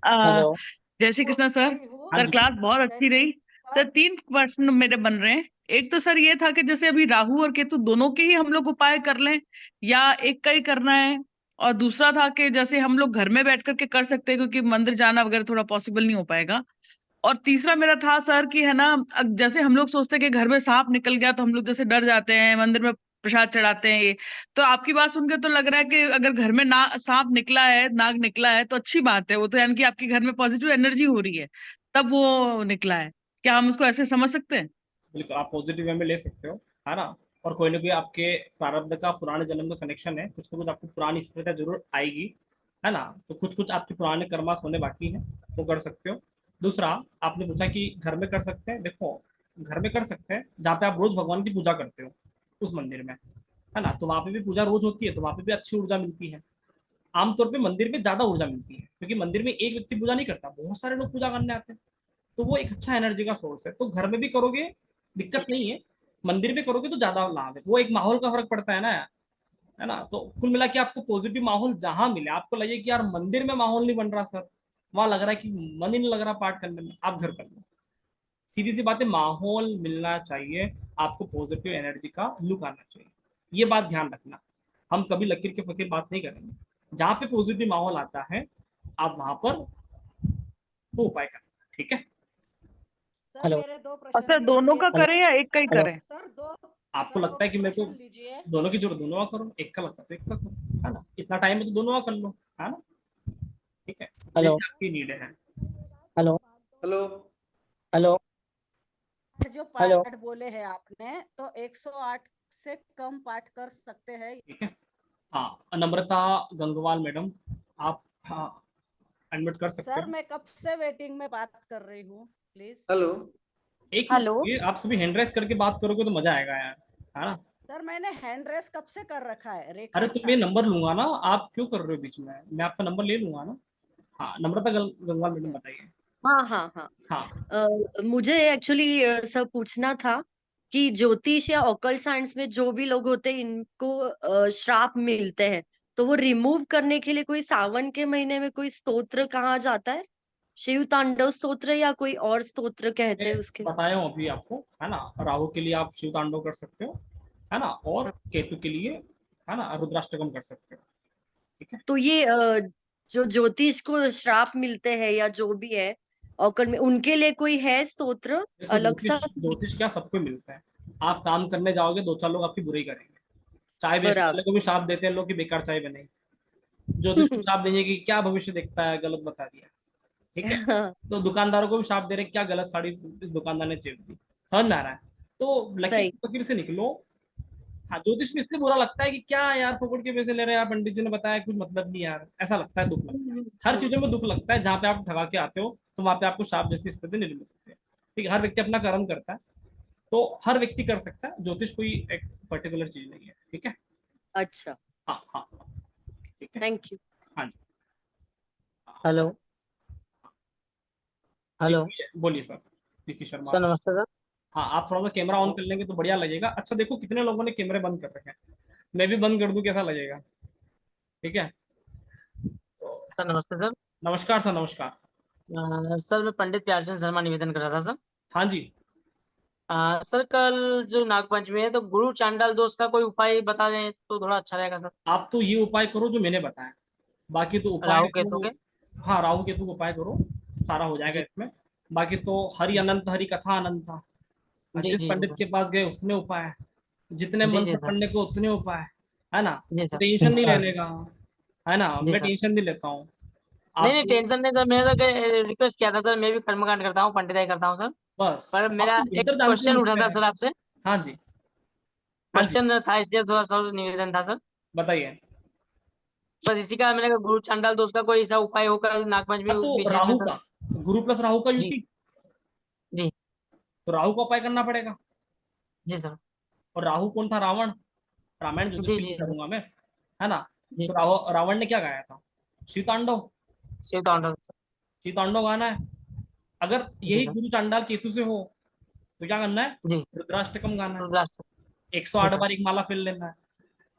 अ, जय श्री कृष्णा सर। हाँ सर जी। क्लास बहुत अच्छी रही सर। 3 प्रश्न मेरे बन रहे हैं। एक तो सर ये था कि जैसे अभी राहु और केतु दोनों के ही हम लोग उपाय कर लें या एक का ही करना है, और दूसरा था कि जैसे हम लोग घर में बैठ करके कर सकते हैं क्योंकि मंदिर जाना वगैरह थोड़ा पॉसिबल नहीं हो पाएगा। और तीसरा मेरा था सर कि है ना, जैसे हम लोग सोचते हैं कि घर में सांप निकल गया तो हम लोग जैसे डर जाते हैं, मंदिर में प्रसाद चढ़ाते हैं ये, तो आपकी बात सुनकर तो लग रहा है कि अगर घर में ना सांप निकला है, नाग निकला है तो अच्छी बात है, वो तो यानी कि आपके घर में पॉजिटिव एनर्जी हो रही है तब वो निकला है। क्या हम उसको ऐसे समझ सकते हैं? बिल्कुल, आप पॉजिटिव वे में ले सकते हो, है ना। और कोई ना कोई आपके प्रारब्ध का, पुराने जन्म का कनेक्शन है, कुछ ना कुछ आपको पुरानी स्मृतियाँ जरूर आएगी, है ना। तो कुछ कुछ आपके पुराने कर्मास होने बाकी हैं, वो कर सकते हो। दूसरा, आपने पूछा कि घर में कर सकते हैं। देखो, घर में कर सकते हैं जहाँ पे आप रोज भगवान की पूजा करते हो, उस मंदिर में, है ना। तो वहाँ पे भी पूजा रोज होती है, तो वहाँ पे भी अच्छी ऊर्जा मिलती है। आमतौर पे मंदिर में ज्यादा ऊर्जा मिलती है, क्योंकि मंदिर में एक व्यक्ति पूजा नहीं करता, बहुत सारे लोग पूजा करने आते हैं, तो वो एक अच्छा एनर्जी का सोर्स है। तो घर में भी करोगे, दिक्कत नहीं है। मंदिर में करोगे तो ज्यादा लाभ है, वो एक माहौल का फर्क पड़ता है ना, है ना। तो कुल मिला के आपको पॉजिटिव माहौल जहां मिले, आपको लगे कि यार मंदिर में माहौल नहीं बन रहा सर, वहां लग रहा है कि मन ही नहीं लग रहा पाठ करने में, आप घर कर लो। सीधी सी बात है, माहौल मिलना चाहिए, आपको पॉजिटिव एनर्जी का लुक आना चाहिए, ये बात ध्यान रखना। हम कभी लकीर के फकीर बात नहीं करेंगे, जहाँ पे पॉजिटिव माहौल आता है आप वहां पर वो उपाय करना, ठीक है। सर मेरे 2 और प्रश्न सर दोनों का लीजिए। करें या एक का ही करें? सर 2 आपको लगता है कि मेरे को प्रश्न लीजिए। दोनों की जरूरत, दोनों का करो, एक का लगता है तो एक का करो, है ना। इतना टाइम है तो दोनों का कर लो, है ना, ठीक है, जैसे आपकी नीड है। Hello hello. हेलो जो हेलो पाठ बोले हैं आपने, तो 108 से कम पाठ कर सकते हैं? ठीक है। हाँ, नम्रता गंगवाल मैडम, आप हाँ एडमिट कर सकते सर हो। मैं कब से वेटिंग में बात कर रही हूँ, प्लीज। हेलो। एक हेलो। मिनट, ये आप सभी हैंड रेस करके बात करोगे तो मजा आएगा यार, है ना। सर मैंने हैंड रेस कब से कर रखा है, अरे रेखा। तो मैं नंबर लूंगा ना, आप क्यों कर रहे हो बीच में, मैं आपका नंबर ले लूंगा ना। हाँ, नम्रता गंगवाल मैडम बताइए। हाँ हाँ हाँ। हाँ, मुझे एक्चुअली सब पूछना था कि ज्योतिष या ऑकल्ट साइंस में जो भी लोग होते हैं इनको श्राप मिलते हैं, तो वो रिमूव करने के लिए कोई सावन के महीने में कोई स्तोत्र कहा जाता है? शिव तांडव स्तोत्र या कोई और स्तोत्र कहते मैं हैं उसके? बताया हूँ अभी आपको, है ना। राहु के लिए आप शिव तांडव कर सकते हो, है ना, और हाँ। केतु के लिए, है ना, रुद्राष्टकम कर सकते हो, ठीक है। तो ये जो ज्योतिष को श्राप मिलते हैं या जो भी है ऑकल्ट में, उनके लिए कोई है स्तोत्र देखो, अलग सा? ज्योतिष ज्योतिष क्या सबको मिलता है। आप काम करने जाओगे, दो चार लोग आपकी बुराई करेंगे। चाय बेचने बराबर। वाले को भी श्राप देते हैं लोग कि बेकार चाय बने। ज्योतिष को श्राप देंगे कि क्या भविष्य देखता है, गलत बता दिया, ठीक है। हाँ, तो दुकानदारों को भी श्राप दे रहे हैं, क्या गलत साड़ी इस दुकानदार ने चेप दी, समझ में आ रहा है। तो लकीर सही। फकीर से निकलो। हाँ, ज्योतिष में इसलिए बुरा लगता है कि क्या यार फोकट के पैसे ले रहे हैं यार, पंडित जी ने बताया कुछ मतलब नहीं यार, ऐसा लगता है, दुख लगता है। हर चीजों में दुख लगता है, जहाँ पे आप ठगा के आते हो तो वहां पे आपको श्राप जैसी स्थिति निर्मित होती है, ठीक है। हर व्यक्ति अपना कर्म करता है, तो हर व्यक्ति कर सकता है, ज्योतिष कोई एक पर्टिकुलर चीज नहीं है, ठीक है। अच्छा, हाँ हाँ, ठीक है। Thank you. हाँ जी। हेलो जी हेलो बोलिए सर, पीसी शर्मा। सर नमस्ते सर। हाँ, आप थोड़ा सा कैमरा ऑन कर लेंगे तो बढ़िया लगेगा। अच्छा देखो, कितने लोगों ने कैमरे बंद कर रखे हैं, मैं भी बंद कर दूं, कैसा लगेगा, ठीक है। तो सर नमस्ते सर। नमस्कार सर, नमस्कार। सर मैं पंडित प्यारचंद शर्मा निवेदन कर रहा था सर। हाँ जी। सर कल जो नागपंचमी है तो गुरु चांडाल दोष का कोई उपाय बता दें तो थोड़ा अच्छा रहेगा सर। आप तो ये उपाय करो जो मैंने बताया, बाकी तो उपाय राहु केतु तो, के। हाँ, राहु केतु उपाय करो, सारा हो जाएगा जी इसमें। बाकी तो हरि अनंत, हरि कथा अनंत था। जी जिस जी जी पंडित सर। के पास गए उसने उपाय, जितने जी जी मंत्र सर। पढ़ने को उतने उपाय, है ना। जी तो सर। टेंशन नहीं लेने का, है ना, जी मैं सर। टेंशन नहीं लेता हूँ। नहीं आप नहीं टेंशन नहीं सर, मैंने तो रिक्वेस्ट किया था सर, मैं भी कर्मकांड करता हूँ, पंडिताई करता हूँ सर। बस, पर आप मेरा तो एक बेहतर जानते हो क्वेश्चन उठा मुझसे। था सर आपसे। हाँ जी, हाँ जी, क्वेश्चन था इसलिए थोड़ा सा निवेदन था सर। बताइए। बस इसी का मैंने कहा गुरु चांडाल दोष का कोई ऐसा उपाय होगा नागपंचमी हाँ, तो विशेष में राहु सर। का, गुरु प्लस राहु का जी युति, जी तो राहु का उपाय करना पड़ेगा। जी सर। और राहु कौन था? रावण। रामायण ज्योतिष जी की जी सर। करूंगा मैं, है ना। जी तो रावण ने क्या गाया था? शिवतांडव। शिव तांडव सर। शिवतांडव गाना है। अगर जी यही सर। गुरु चांडाल केतु से हो तो क्या करना है? जी रुद्राष्टकम गाना है। रुद्राष्ट्र। 108 सर। बार एक माला फेर लेना है।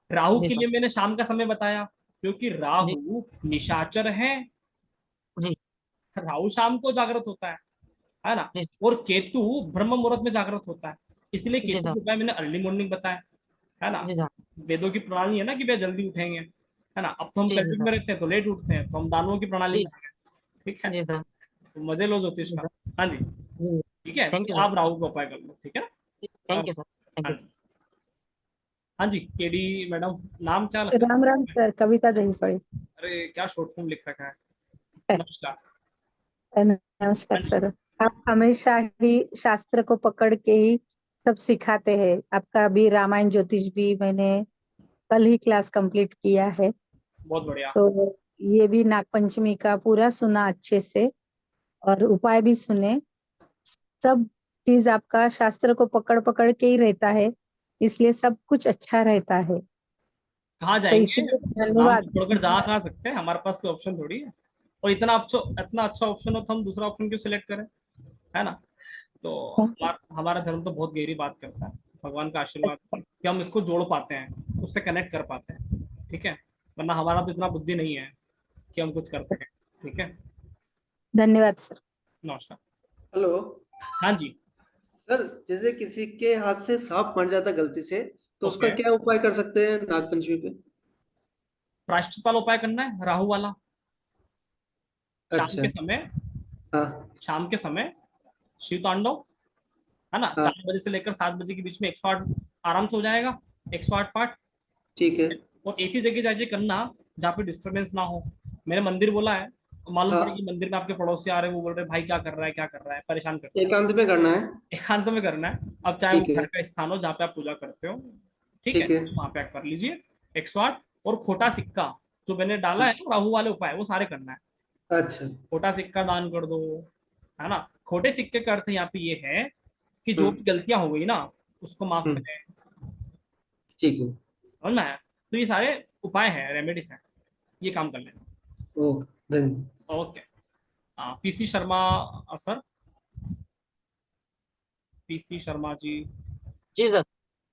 राहु जी के सर। लिए मैंने शाम का समय बताया, क्योंकि जी राहु निशाचर है। जी राहु शाम को जागृत होता है ना। जी और केतु ब्रह्म मुहूर्त में जागृत होता है, इसलिए जी केतु सर। के उपाय मैंने अर्ली मॉर्निंग बताया, है ना। जी सर। वेदों की प्रणाली है ना कि भैया जल्दी उठेंगे, है ना। अब तो हम जी जी कलयुग सर। में रहते हैं तो लेट उठते हैं, तो हम दानवों की प्रणाली जी में आ गए। ठीक है, जी सर। तो मजे लो ज्योतिष जी का। सर। हाँ जी, जी। ठीक है, थैंक तो यू सर। आप राहु का उपाय कर लो, ठीक है ना। थैंक और यू सर। थैंक हाँ यू। जी, हाँ जी, केडी मैडम, नाम क्या लगता राम राम है? सर, कविता दहीफड़ी। अरे क्या शॉर्ट फॉर्म लिख रखा है। नमस्कार। नमस्कार हाँ जी, सर। आप हमेशा ही शास्त्र को पकड़ के ही सब सिखाते हैं। आपका भी रामायण ज्योतिष भी मैंने कल ही क्लास कंप्लीट किया है, बहुत बढ़िया। तो ये भी नागपंचमी का पूरा सुना अच्छे से और उपाय भी सुने। सब चीज आपका शास्त्र को पकड़ पकड़ के ही रहता है, इसलिए सब कुछ अच्छा रहता है। कहाँ तो जाएंगे, इसलिए राम को धन्यवाद। छोड़कर जा कहाँ सकते हैं, हमारे पास कोई ऑप्शन थोड़ी है। और इतना अच्छा ऑप्शन हो तो हम दूसरा ऑप्शन क्यों सिलेक्ट करें, है ना। तो हमारा धर्म तो बहुत गहरी बात करता है, भगवान का आशीर्वाद कि हम इसको जोड़ पाते हैं, उससे कनेक्ट कर पाते हैं, ठीक है। वरना हमारा तो इतना बुद्धि नहीं है कि हम कुछ कर सकें, ठीक है। धन्यवाद सर। नमस्कार। हेलो हाँ जी। सर, जैसे किसी के हाथ से सांप मर जाता गलती से, तो उसका ओके, क्या उपाय कर सकते हैं नागपंचमी पे? प्रायश्चित वाला उपाय करना है, राहु वाला। शाम अच्छा। के समय, हाँ शाम के समय शिव तांडव, है ना, हाँ 4 बजे से लेकर 7 बजे के बीच में 108 आराम से हो जाएगा, 108 पाठ। ठीक है। और ऐसी जगह जाके करना जहाँ पे डिस्टरबेंस ना हो। मैंने मंदिर बोला है, मालूम पड़ा कि हाँ, मंदिर में आपके पड़ोसी आ रहे हैं, वो बोल रहे हैं भाई क्या कर रहा है, क्या कर रहा है, परेशान करते हैं। एकांत में करना है। एकांत में करना है। अब चाहे वो ठीक घर है। का स्थान हो जहाँ पे आप पूजा करते हो, ठीक है, ठीक है। तो वहां पे आप कर लीजिए 108। और खोटा सिक्का जो मैंने डाला है ना राहु वाले उपाय, वो सारे करना है। अच्छा। खोटा सिक्का दान कर दो, है ना। खोटे सिक्के का अर्थ यहाँ पे ये है कि जो हम्म। भी गलतियां हो गई ना, उसको माफ हम्म। करें, ठीक है। समझ में आया। तो ये सारे उपाय हैं, रेमेडीज हैं, ये काम कर लेना। ओके, धन्यवाद। Okay. PC Sharma sir, PC Sharma ji. जी सर।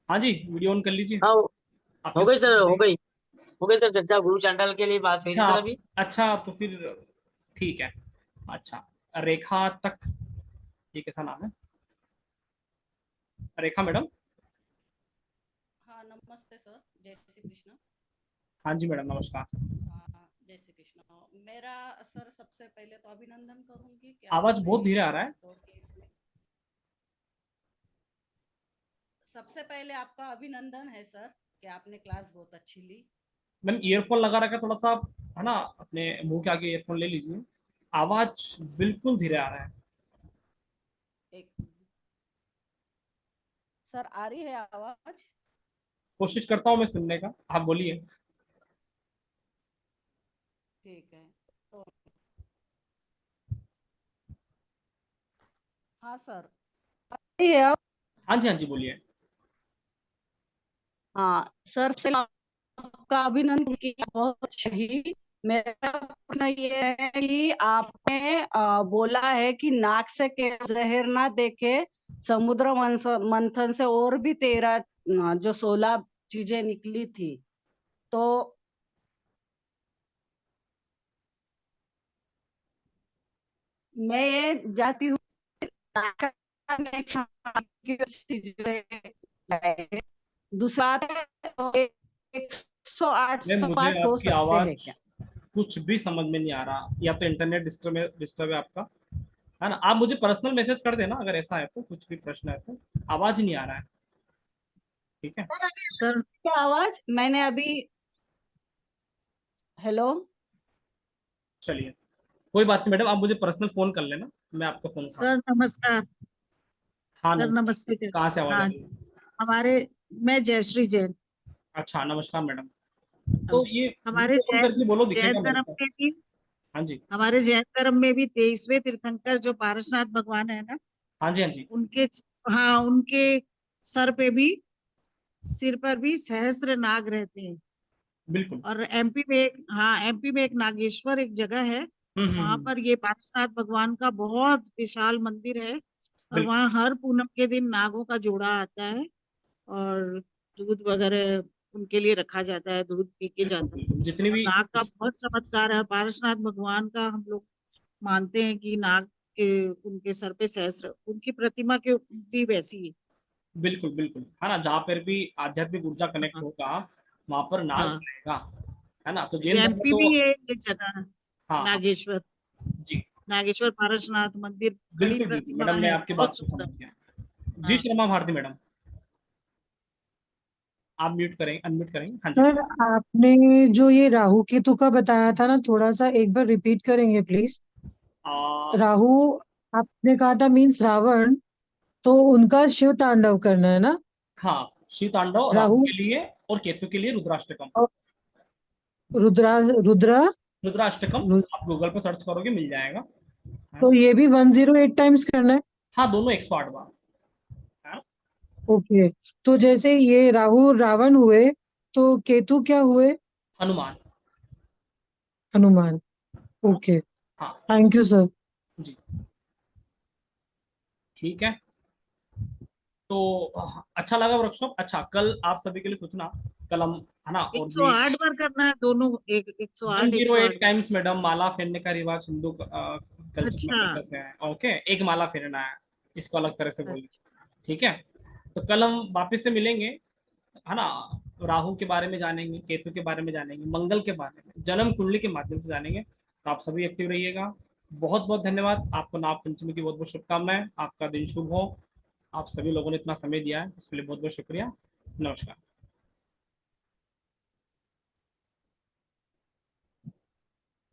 हाँ जी, वीडियो ऑन कर लीजिए, हाँ आपके हो गई सर, क्वेश्चन हो करेंगे। गई। हो गई सर, चर्चा गुरु चांडाल के लिए बात हुई थी अच्छा सर आप, अभी। अच्छा तो फिर ठीक है। अच्छा, रेखा तक, ये कैसा नाम है, रेखा मैडम। हाँ नमस्ते सर, जय श्री कृष्ण। हाँ जी मैडम, नमस्कार। जय श्री कृष्ण। मेरा सर सबसे पहले तो अभिनंदन करूंगी कि आवाज आपने बहुत धीरे आ रहा है। तौर के इसमें, सबसे पहले आपका अभिनंदन है सर कि आपने क्लास बहुत अच्छी ली। मैम ईयरफोन लगा रखा है, थोड़ा सा आप, है ना, अपने मुंह के आगे ईयरफोन ले लीजिए, आवाज बिल्कुल धीरे आ रहा है। एक सर, आ रही है आवाज? कोशिश करता हूँ मैं सुनने का, आप बोलिए। ठीक है, तो हाँ सर, आ रही है अब? हाँ जी, हाँ जी, बोलिए। हाँ सर, से आपका अभिनंदन किया, बहुत सही। मेरा प्रश्न ये है कि आपने बोला है कि नाक से जहर ना देखे, समुद्र मंथन से और भी 13 जो 16 चीजें निकली थी। तो मैं ये जाती हूँ, दूसरा 108 मैम मुझे पाठ हो आपकी सकते हैं आवाज क्या? कुछ भी समझ में नहीं आ रहा, या तो इंटरनेट डिस्टर्ब है आपका, है ना। आप मुझे पर्सनल मैसेज कर देना अगर ऐसा है तो, कुछ भी प्रश्न है तो। आवाज ही नहीं आ रहा है, ठीक है। सर अभी सर क्या आवाज मैंने अभी, हेलो? चलिए, कोई बात नहीं मैडम, आप मुझे पर्सनल फोन कर लेना, मैं आपको फोन सर उठाऊंगा। नमस्कार। हाँ सर नमस्कार। नमस्ते कहाँ से आवाज आ हाँ, रही है? हमारे मैं जयश्री जैन। अच्छा, नमस्कार मैडम। तो ये हमारे वीडियो ऑन जैन करके बोलो, जैन दिखेगा मेरे धर्म को। में भी हाँ जी, हमारे जैन धर्म में भी 23वें तीर्थंकर जो पारसनाथ भगवान है ना, हाँ जी, हाँ जी, उनके हाँ उनके सर पे भी, सिर पर भी सहस्त्र नाग रहते हैं। बिल्कुल। और एमपी में एक, हाँ एमपी में एक नागेश्वर एक जगह है, वहां हम्म। पर ये पारसनाथ भगवान का बहुत विशाल मंदिर है। और बिल्कुल। वहाँ हर पूनम के दिन नागों का जोड़ा आता है। और दूध वगैरह उनके लिए रखा जाता है, दूध पी के जाते हैं। जितनी भी नाग का बहुत चमत्कार है, पारसनाथ भगवान का हम लोग मानते हैं कि नाग के उनके सर पे सहस्त्र, उनकी प्रतिमा के भी वैसी है। बिल्कुल बिल्कुल, है ना, जहाँ पर भी आध्यात्मिक ऊर्जा कनेक्ट हाँ होगा वहां पर नाग हाँ, रहेगा, है ना। तो जैन धर्म में एमपी तो भी है एक जगह है, हाँ हाँ नागेश्वर, जी, नागेश्वर पारसनाथ मंदिर, खड़ी बिल्कुल बिल्कुल प्रतिमा मैडम, मैं है, आपकी बहुत बात को सुंदर। समझ गया। जी हाँ शर्मा भारती मैडम, आप म्यूट करें, अनम्यूट करेंगे, हाँ जी। सर आपने जो ये राहु केतु का बताया था ना, थोड़ा सा एक बार रिपीट करेंगे प्लीज। आ, राहु आपने कहा था मीन्स रावण, तो उनका शिव तांडव करना है ना? हाँ, शिव तांडव राहु राहु के लिए और केतु के लिए रुद्राष्टकम। और रुद्रा रुद्रा रुद्राष्टकम रु- आप गूगल पे सर्च करोगे मिल जाएगा, है तो ना। ये भी 108 टाइम्स करना है? हाँ, दोनों 108 बार, है ना। ओके। तो जैसे ये राहु रावण हुए, तो केतु क्या हुए? हनुमान, हनुमान। है ना। ओके, हाँ थैंक यू सर। जी, ठीक है। तो अच्छा लगा वर्कशॉप। अच्छा, कल आप सभी के लिए सूचना, कल हम, है ना, और भी 108 बार करना है दोनों, एक 108 108 108 बार। टाइम्स मैडम, माला फेरने का रिवाज हिंदू कल्चर में अच्छा पहले से है। ओके, एक माला फेरना है, इसको अलग तरह से बोलिए, ठीक है। तो कल हम वापस से मिलेंगे, है ना। राहु के बारे में जानेंगे, केतु के बारे में जानेंगे, मंगल के बारे में, जन्म कुंडली के माध्यम से जानेंगे। तो आप सभी एक्टिव रहिएगा। बहुत बहुत धन्यवाद आपको, नाग पंचमी की बहुत बहुत शुभकामनाएं, आपका दिन शुभ हो। आप सभी लोगों ने इतना समय दिया है, इसके लिए बहुत बहुत शुक्रिया। नमस्कार।